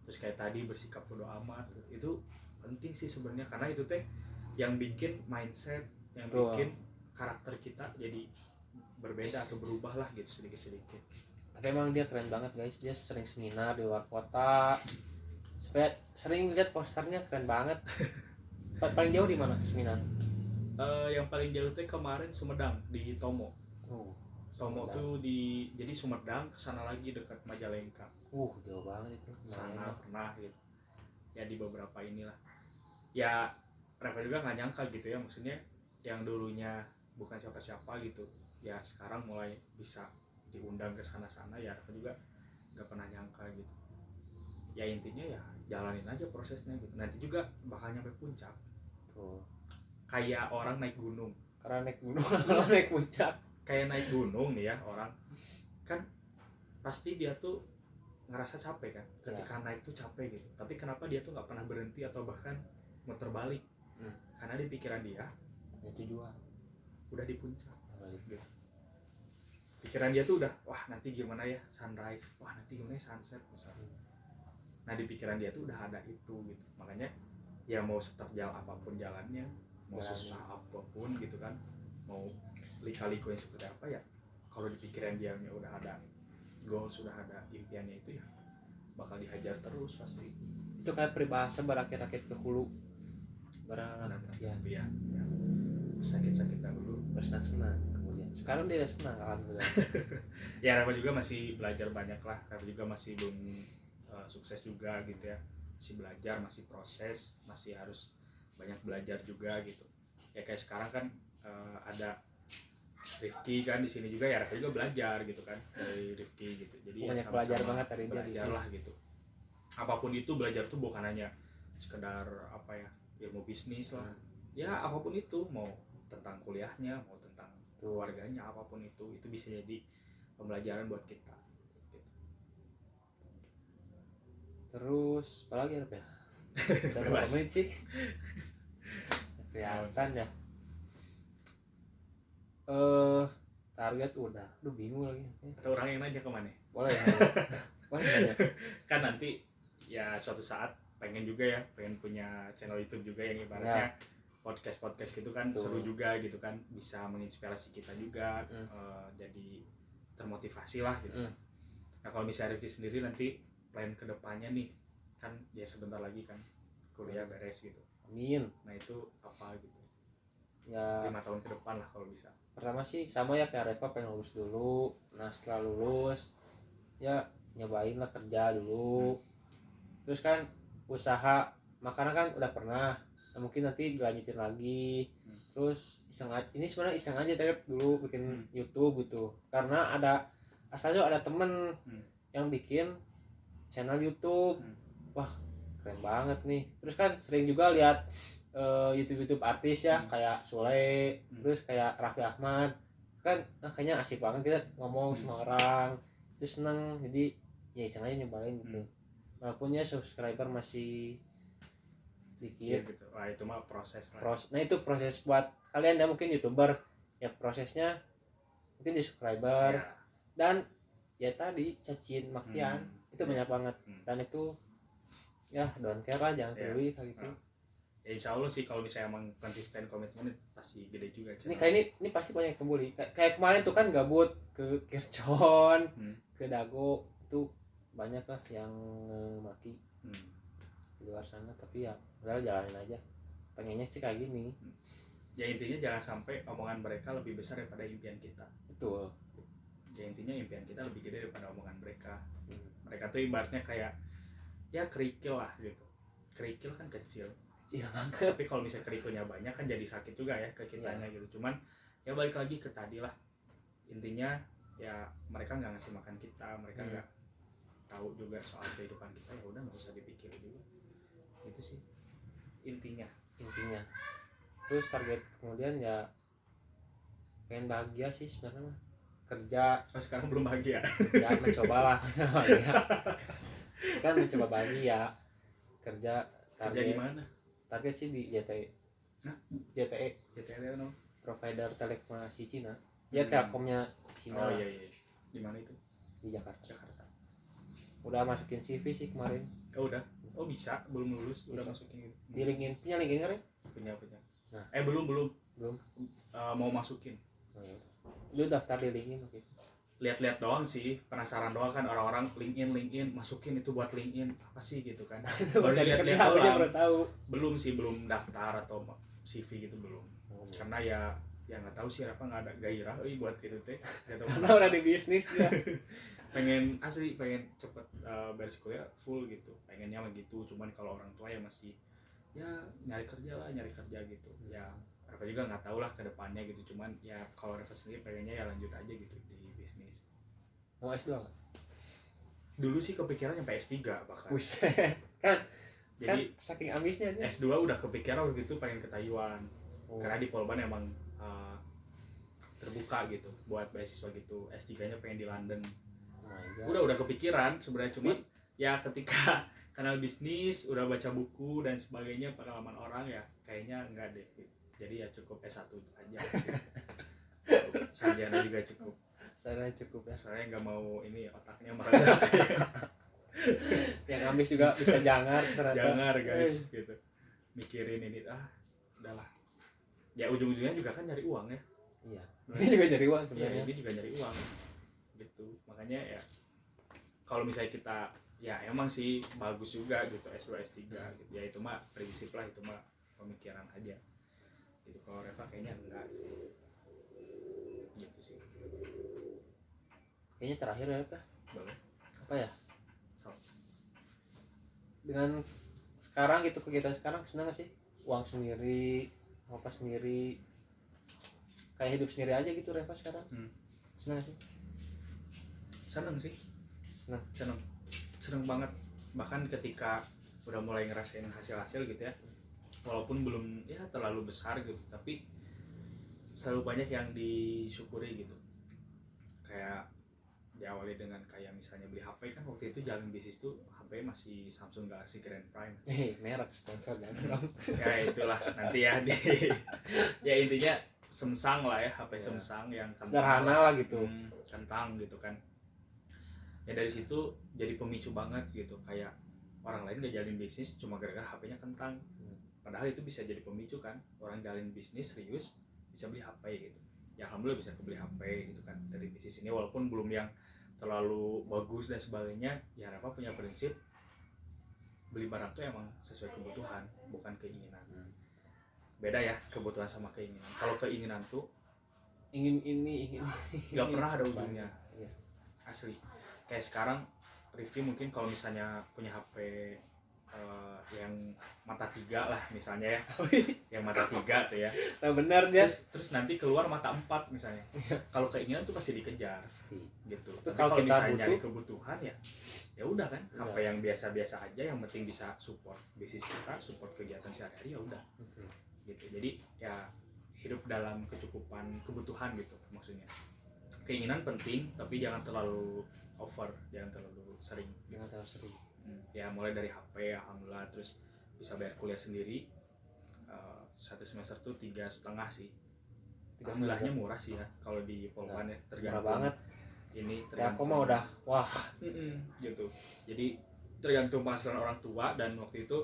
Terus kayak tadi bersikap bodo amat, itu penting sih sebenarnya, karena itu teh yang bikin mindset, yang bikin karakter kita jadi berbeda atau berubah lah gitu sedikit-sedikit. Tapi emang dia keren banget guys, dia sering seminar di luar kota, sering lihat posternya keren banget. Paling jauh di mana seminar? Yang paling jauh tuh kemarin Sumedang di Tomo. Tomo tuh jadi Sumedang kesana lagi dekat Majalengka. Jauh banget itu. Sana pernah gitu. Ya di beberapa inilah. Ya Reva juga nggak nyangka gitu ya, maksudnya yang dulunya bukan siapa-siapa gitu, ya sekarang mulai bisa diundang ke sana-sana, ya Reva juga nggak pernah nyangka gitu. Ya intinya ya jalanin aja prosesnya gitu, nanti juga bakal nyampe puncak. Tuh. Kayak orang naik gunung. Karena naik gunung kalau naik puncak. Kayak naik gunung nih ya, orang kan pasti dia tuh ngerasa capek kan, ketika naik tuh capek gitu. Tapi kenapa dia tuh nggak pernah berhenti atau bahkan muter balik? Karena di pikiran dia ya tujuan udah di puncak gitu. Pikiran dia tuh udah, wah nanti gimana ya sunrise, wah nanti gimana ya sunset misalnya. Nah di pikiran dia tuh udah ada itu gitu. Makanya ya mau seterjal apapun jalannya, mau susah apapun gitu kan, mau lika-liku yang seperti apa ya, kalau di pikiran dia udah ada goal, sudah ada impiannya, itu ya bakal dihajar terus pasti. Itu kayak peribahasa berakit-rakit ke hulu, ya sakit-sakit dahulu, bersenang-senang kemudian. Sekarang dia senang alhamdulillah. Ya Rafa juga masih belajar banyak lah, Rafa juga masih belum sukses juga gitu ya, masih belajar, masih proses, masih harus banyak belajar juga gitu. Ya kayak sekarang kan ada Rifki kan di sini juga, ya Rafa juga belajar gitu kan dari Rifki gitu. Jadi banyak ya belajar banget dari dia, belajar lah gitu. Apapun itu belajar tuh bukan hanya sekedar apa ya, ilmu bisnis lah, ya apapun itu, mau tentang kuliahnya, mau tentang keluarganya, apapun itu bisa jadi pembelajaran buat kita gitu. Terus apalagi ya? Udah berapa menit sih? Kelihatan ya. Target udah, bingung lagi. Atau orang yang nanya kemana? Boleh. Wah, banyak. Kan nanti ya suatu saat pengen juga ya, pengen punya channel YouTube juga yang ibaratnya podcast gitu kan. Betul. Seru juga gitu kan, bisa menginspirasi kita juga, jadi termotivasi lah gitu. Nah kalau misalnya Rifki sendiri nanti plan kedepannya nih, kan ya sebentar lagi kan kuliah beres gitu. Amin. Nah itu apa gitu? Ya 5 tahun ke depan lah kalau bisa. pertama sih sama ya kayak Reva, pengen lulus dulu. Nah setelah lulus ya nyobain lah kerja dulu. Terus kan usaha makanan kan udah pernah, nah, mungkin nanti dilanjutin lagi. Terus iseng aja, ini sebenarnya iseng aja tapi dulu bikin YouTube gitu, karena asalnya ada temen yang bikin channel YouTube. Wah keren banget nih. Terus kan sering juga lihat YouTube artis ya, kayak Sule, terus kayak Raffi Ahmad kan, kayaknya asik banget kita ngomong sama orang, itu seneng. Jadi ya iseng aja nyobain gitu. Walaupun ya subscriber masih Ya, dikit gitu. Wah itu mah proses lah. Nah itu proses buat kalian yang mungkin YouTuber ya, prosesnya mungkin di subscriber dan ya tadi cacin makian itu banyak banget. Dan itu ya don't care lah, jangan peduli kayak gitu. Ya insya Allah sih kalau misalnya emang konsisten komitmen pasti gede juga. Ini kayak ini pasti banyak yang beli. Kayak kemarin tuh kan gabut ke Kircon, ke Dago, itu banyak lah yang maki di luar sana. Tapi ya udah jalanin aja, pengennya sih kayak gini. Ya intinya jangan sampai omongan mereka lebih besar daripada impian kita. Betul. Ya intinya impian kita lebih gede daripada omongan mereka. Mereka tuh ibaratnya kayak ya kerikil lah gitu. Kerikil kan kecil banget. Tapi kalau misalnya kerikilnya banyak kan jadi sakit juga ya ke kitanya gitu. Cuman ya balik lagi ke tadi lah, intinya ya mereka nggak ngasih makan kita, mereka nggak tahu juga soal kehidupan kita, ya udah nggak usah dipikirin juga. Itu sih intinya. Terus target kemudian ya pengen bahagia sih sebenarnya, kerja. Sekarang belum bahagia. Ya mencobalah bahagia. Kan mencoba bahagia, kerja. Kerja di mana? Target sih di JTE. JTE no? Provider telekomunikasi Cina. Ya Telkomnya Cina. Oh iya. Di mana itu? Di Jakarta. Udah masukin CV sih kemarin. Oh udah. Oh bisa, belum lulus udah masukin gitu. Di LinkedIn, punya LinkedIn kan? Punya. Nah. Belum. Mau masukin. Oh, ya. Lu daftar di LinkedIn oke. Lihat-lihat doang sih, penasaran doang kan orang-orang LinkedIn masukin itu buat LinkedIn apa sih gitu kan. Baru lihat-lihat doang. Belum daftar atau CV gitu belum. Karena ya nggak tahu sih apa nggak ada gairah buat gitu teh. Karena udah di bisnis dia. pengen cepet beres kuliah full gitu, pengennya begitu. Cuman kalau orang tua ya masih ya nyari kerja gitu ya. Reva juga nggak tahu lah ke depannya gitu. Cuman ya kalau Reva sendiri pengennya ya lanjut aja gitu di bisnis. Mau S2 nggak? Dulu sih kepikiran sampai S3 bahkan. Buset. Kan jadi saking ambisnya aja. S2 udah kepikiran waktu itu pengen ke Taiwan. Karena di Polban emang terbuka gitu buat beasiswa gitu. S3-nya pengen di London. Udah kepikiran sebenarnya, cuma ya ketika kenal bisnis, udah baca buku dan sebagainya, pengalaman orang ya kayaknya enggak deh gitu. Jadi ya cukup S1 aja gitu. Sarjana juga cukup. Sarjana cukup ya. Soalnya nggak mau ini otaknya meredak. Yang ambis juga bisa jangar ternyata. Jangar guys gitu. Mikirin ini udahlah. Ya ujung-ujungnya juga kan nyari uang ya. Iya. Ini juga nyari uang sebenarnya. Ya, ini juga nyari uang. Gitu. Makanya ya kalau misalnya kita ya emang sih bagus juga gitu S2 S3 gitu. Ya itu mah prinsip lah, itu mah pemikiran aja. Gitu. Kalau Reva kayaknya enggak sih. Gitu sih. Kayaknya terakhir ya apa? Boleh. Apa ya? Dengan sekarang gitu, kegiatan sekarang senang gak sih? Uang sendiri, apa sendiri, kayak hidup sendiri aja gitu Reva sekarang. Senang gak sih? Seneng banget. Bahkan ketika udah mulai ngerasain hasil-hasil gitu ya, walaupun belum ya terlalu besar gitu, tapi selalu banyak yang disyukuri gitu. Kayak diawali dengan kayak misalnya beli HP kan, waktu itu jalan bisnis tuh HP masih Samsung Galaxy Grand Prime. Merek sponsor kan dong. Ya itulah nanti ya ya intinya Samsung lah ya, HP Samsung yang sederhana lah gitu. Kentang gitu kan. ya dari situ jadi pemicu banget gitu, kayak orang lain gak jalin bisnis cuma gara-gara HP-nya kentang. Padahal itu bisa jadi pemicu kan, orang jalin bisnis serius bisa beli HP gitu. Ya alhamdulillah bisa kebeli HP gitu kan dari bisnis ini, walaupun belum yang terlalu bagus dan sebagainya. Ya Reva punya prinsip beli barang tuh emang sesuai kebutuhan, bukan keinginan. Beda ya kebutuhan sama keinginan. Kalau keinginan tuh ingin ini nggak pernah ada ujungnya. Iya. Asli. Kayak sekarang Rifki mungkin kalau misalnya punya HP yang mata 3 lah misalnya ya, yang mata 3 tuh ya, nah benar dia. terus nanti keluar mata 4 misalnya. Kalau keinginan tuh pasti dikejar gitu. Tapi kalau kalau kita misalnya butuh, nyari kebutuhan ya udah kan, Iya. HP yang biasa-biasa aja, yang penting bisa support bisnis kita, support kegiatan sehari-hari, ya udah gitu. Jadi ya hidup dalam kecukupan kebutuhan gitu maksudnya. Keinginan penting tapi jangan terlalu over, jangan terlalu sering. jangan terlalu sering. Ya mulai dari HP alhamdulillah, terus bisa bayar kuliah sendiri. Satu semester tuh 3,5 sih. Alhamdulillahnya murah sih ya kalau di Polwan ya, tergantung murah banget ini, ya aku mah udah wah gitu. Jadi tergantung penghasilan orang tua, dan waktu itu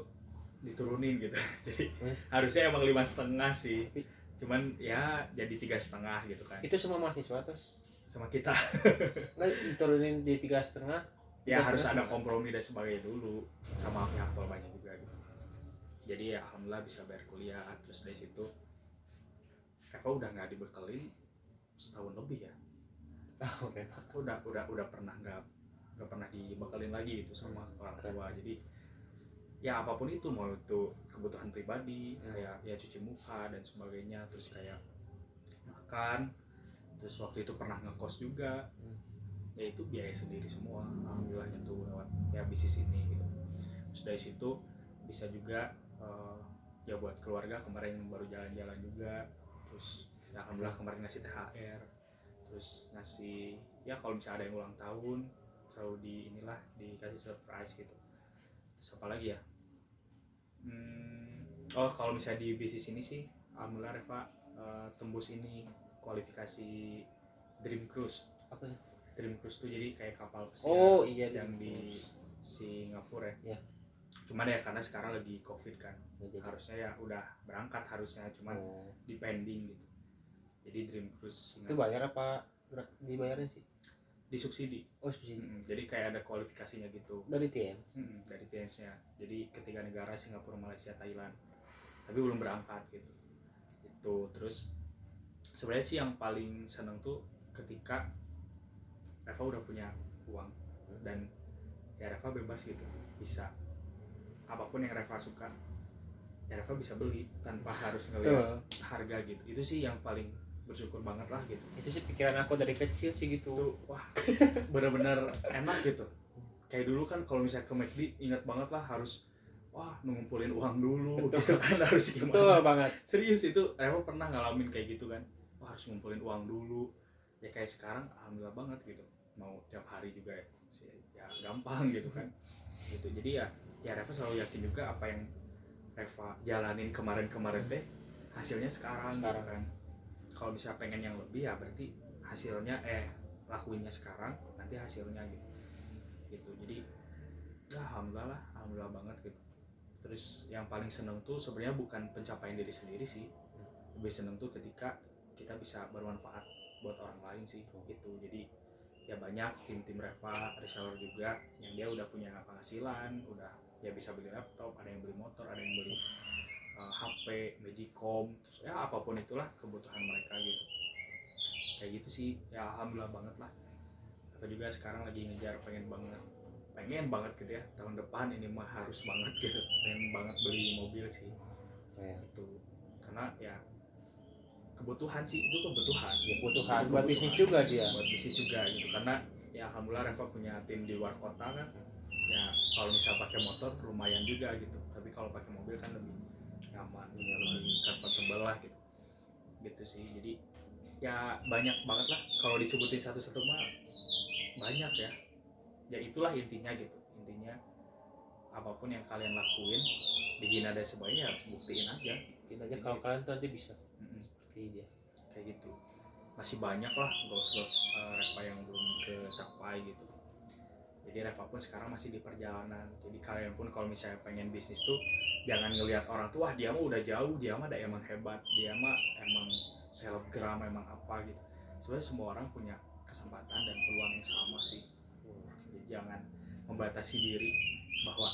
diturunin gitu. Jadi harusnya emang 5,5 sih, cuman ya jadi 3,5 gitu kan. itu semua mahasiswa terus Sama kita nggak diturunin di 3,5 ya harus ada kompromi dan sebagainya dulu, sama pihak banyak juga gitu. Jadi ya alhamdulillah bisa bayar kuliah. Terus dari situ Eva udah nggak dibekelin setahun lebih ya. Udah pernah nggak pernah dibekelin lagi itu sama orang tua. Jadi ya apapun itu, mau itu kebutuhan pribadi kayak ya cuci muka dan sebagainya, terus kayak makan, terus waktu itu pernah ngekos juga, ya itu biaya sendiri semua alhamdulillahnya tuh lewat ya bisnis ini gitu. Terus dari situ bisa juga ya buat keluarga, kemarin baru jalan-jalan juga, terus ya alhamdulillah kemarin ngasih THR, terus ngasih ya kalau misalnya ada yang ulang tahun selalu dikasih surprise gitu. Terus apa lagi ya, kalau misalnya di bisnis ini sih alhamdulillah Reva tembus ini kualifikasi Dream Cruise. apa ya? Dream Cruise tuh jadi kayak kapal pesiar yang di Singapura ya. Cuman ya karena sekarang lagi COVID kan, harusnya ya udah berangkat harusnya, cuman dipending gitu. Jadi Dream Cruise itu bayar apa dibayarin sih? Disubsidi. Subsidi. Jadi kayak ada kualifikasinya gitu dari TNS. Dari TNS-nya. Jadi ketiga negara, Singapura, Malaysia, Thailand. Tapi belum berangkat gitu. Itu terus sebenarnya sih yang paling seneng tuh ketika Reva udah punya uang dan ya Reva bebas gitu, bisa apapun yang Reva suka ya Reva bisa beli tanpa harus ngelihat harga gitu. Itu sih yang paling bersyukur banget lah gitu. Itu sih pikiran aku dari kecil sih gitu. Tuh, wah bener-bener enak gitu. Kayak dulu kan kalau misalnya ke McD ingat banget lah harus ngumpulin uang dulu gitu kan, harus gimana. Betul banget. Serius itu Reva pernah ngalamin kayak gitu kan. Harus ngumpulin uang dulu. Ya kayak sekarang alhamdulillah banget gitu. Mau tiap hari juga ya gampang gitu kan. Gitu. Jadi ya Reva selalu yakin juga apa yang Reva jalanin kemarin-kemarin teh hasilnya sekarang. Gitu kan. Kalau bisa pengen yang lebih ya berarti hasilnya lakuinnya sekarang, nanti hasilnya gitu. Jadi ya alhamdulillah banget gitu. Terus yang paling seneng tuh sebenarnya bukan pencapaian diri sendiri sih, lebih seneng tuh ketika kita bisa bermanfaat buat orang lain sih gitu. Jadi ya banyak tim Reva reseller juga yang dia udah punya penghasilan, udah ya bisa beli laptop, ada yang beli motor, ada yang beli HP, Magicom, terus ya apapun itulah kebutuhan mereka gitu. Kayak gitu sih ya alhamdulillah banget lah. Aku juga sekarang lagi ngejar pengen banget gitu ya, tahun depan ini mah harus banget gitu, pengen banget beli mobil sih itu, karena ya kebutuhan sih, itu kebutuhan buat bisnis juga dia, buat bisnis juga gitu. Karena ya alhamdulillah Reva punya tim di luar kota kan, ya kalau misalnya pakai motor lumayan juga gitu, tapi kalau pakai mobil kan lebih nyaman, lebih comfortable lah gitu sih. Jadi ya banyak banget lah kalau disebutin satu-satu mah banyak ya itulah intinya gitu. Intinya apapun yang kalian lakuin, dihina dan sebagainya, buktiin aja kalau kalian tuh nanti bisa seperti dia kayak gitu. Masih banyak lah goals Reva yang belum kecapai gitu. Jadi Reva pun sekarang masih di perjalanan. Jadi kalian pun kalau misalnya pengen bisnis tuh jangan ngelihat orang tuh wah dia mah udah jauh, dia mah emang hebat, dia mah emang selebgram, emang apa gitu. Sebenarnya semua orang punya kesempatan dan peluang yang sama sih. Jadi jangan membatasi diri bahwa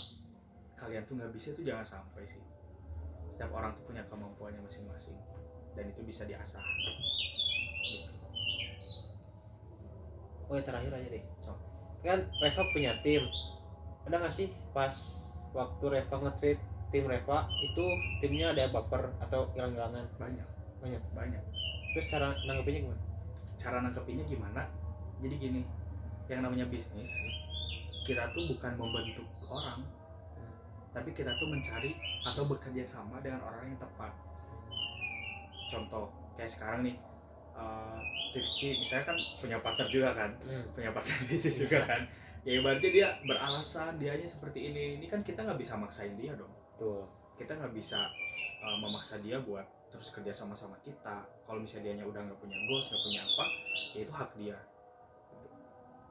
kalian tuh nggak bisa, itu jangan sampai sih. Setiap orang tuh punya kemampuannya masing-masing dan itu bisa diasah. Gitu. Oh ya terakhir aja deh. So. Kan Reva punya tim. Ada nggak sih pas waktu Reva nge-treat tim Reva itu timnya ada baper atau hilang-hilangan? Banyak. Terus Cara nanggepinnya gimana? Jadi gini, yang namanya bisnis, kita tuh bukan membentuk orang, tapi kita tuh mencari atau bekerja sama dengan orang yang tepat. Contoh kayak sekarang nih, Rifki misalnya kan punya partner juga kan, punya partner bisnis juga kan. Ya ibaratnya dia beralasan dianya seperti ini kan kita nggak bisa maksain dia dong. Betul. Kita nggak bisa memaksa dia buat terus kerja sama kita. Kalau misalnya dianya udah nggak punya goals, nggak punya apa, ya itu hak dia.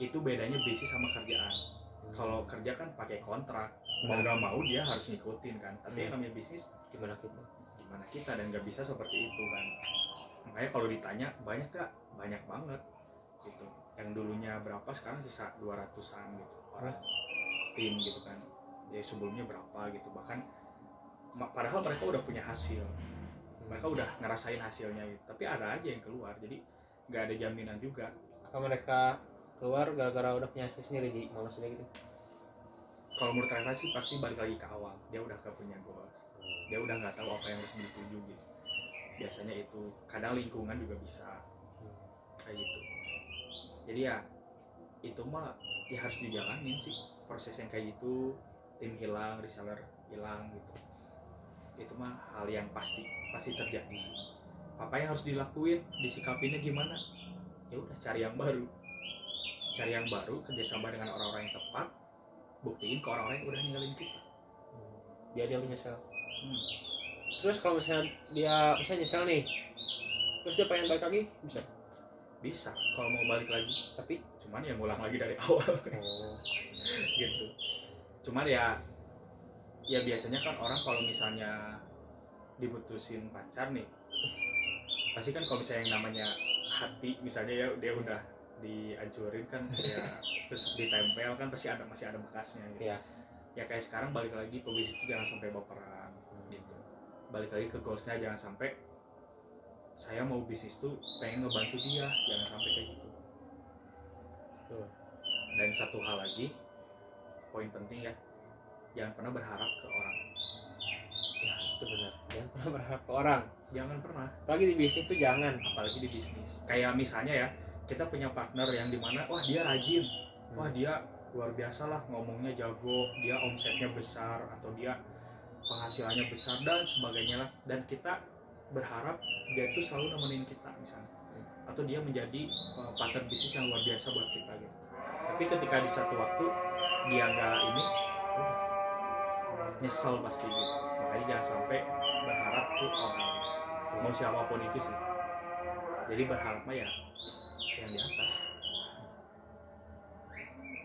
Itu bedanya bisnis sama kerjaan. Kalau kerja kan pakai kontrak, mau nggak mau dia harus ngikutin kan. Tapi yang namanya bisnis Gimana kita dan nggak bisa seperti itu kan. Makanya kalau ditanya banyak gak? Banyak banget gitu. Yang dulunya berapa sekarang sisa 200-an gitu orang tim gitu kan. Jadi sebelumnya berapa gitu, bahkan padahal mereka udah punya hasil, mereka udah ngerasain hasilnya gitu, tapi ada aja yang keluar. Jadi nggak ada jaminan juga. Apa mereka keluar gara-gara udah punya hasil sendiri di malasnya gitu? Kalau menurut Reva sih pasti balik lagi ke awal, dia udah gak punya goals, dia udah nggak tahu apa yang harus dituju gitu. Biasanya itu, kadang lingkungan juga bisa kayak gitu. Jadi ya itu mah ya harus dijalanin sih proses yang kayak gitu. Tim hilang, reseller hilang gitu, itu mah hal yang pasti terjadi sih. Apa yang harus dilakuin, disikapinnya gimana? Ya udah cari yang baru, kerjasama dengan orang-orang yang tepat, buktiin ke orang-orang yang udah ninggalin kita. Biar dia menyesal. Terus kalau misalnya dia nyesel nih, terus dia pengen balik lagi, bisa kalau mau balik lagi, tapi cuman ya ngulang lagi dari awal. Gitu. Cuman ya biasanya kan orang kalau misalnya diputusin pacar nih, pasti kan kalau misalnya yang namanya hati misalnya ya dia udah dihancurin kan ya, terus ditempel kan pasti masih ada bekasnya gitu. Ya kayak sekarang balik lagi ke bisnis jangan sampai baperan gitu. Balik lagi ke goalsnya, jangan sampai saya mau bisnis tuh pengen ngebantu dia, jangan sampai kayak gitu. Dan satu hal lagi, poin penting ya, jangan pernah berharap ke orang. Ya itu benar, jangan pernah berharap ke orang. Jangan pernah. Apalagi di bisnis tuh jangan. Apalagi di bisnis. Kayak misalnya ya, kita punya partner yang dimana, wah dia rajin, wah dia luar biasa lah, ngomongnya jago, dia omsetnya besar, atau dia penghasilannya besar dan sebagainya lah. Dan kita berharap dia tuh selalu nemenin kita misalnya, atau dia menjadi partner bisnis yang luar biasa buat kita gitu. Tapi ketika di satu waktu dia nggak ini, nyesel pasti gitu. Makanya jangan sampai berharap ke orang, mau siapapun itu sih. Jadi berharap mah ya yang di atas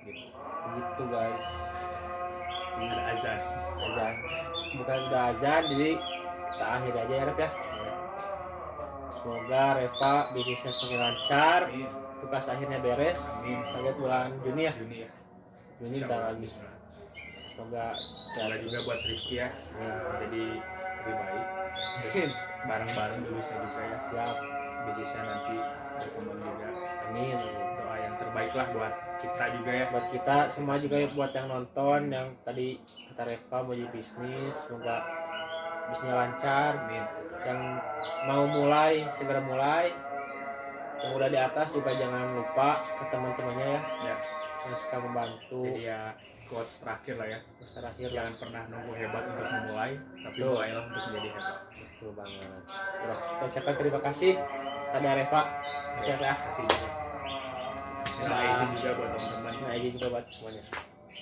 gitu. Begitu guys. Ada azan. Bukan udah azan, jadi kita akhir aja ya Rep ya. Semoga Reva bisnisnya semakin lancar, tugas akhirnya beres. Target bulan Juni ya. Juni bentar lagi. Semoga juga buat Rifki ya, jadi lebih baik. Terus bareng-bareng lulusnya juga ya. Siap. Bisnisnya nanti berkembang juga. Amin. Doa yang terbaik lah buat kita juga ya. Buat kita semua juga ya, buat yang nonton, yang tadi kata Reva mau jadi bisnis, semoga bisnisnya lancar. Amin. Yang mau mulai segera mulai, yang udah di atas juga jangan lupa ke teman-temannya ya, yang suka membantu. Jadi ya quotes terakhir lah ya, jangan pernah nunggu hebat untuk memulai, tapi mulailah untuk menjadi hebat. Betul banget. Udah, kita ucapkan terima kasih pada Reva. Siap ya. Kasih juga. Izin juga buat teman-teman. Izin juga buat semuanya.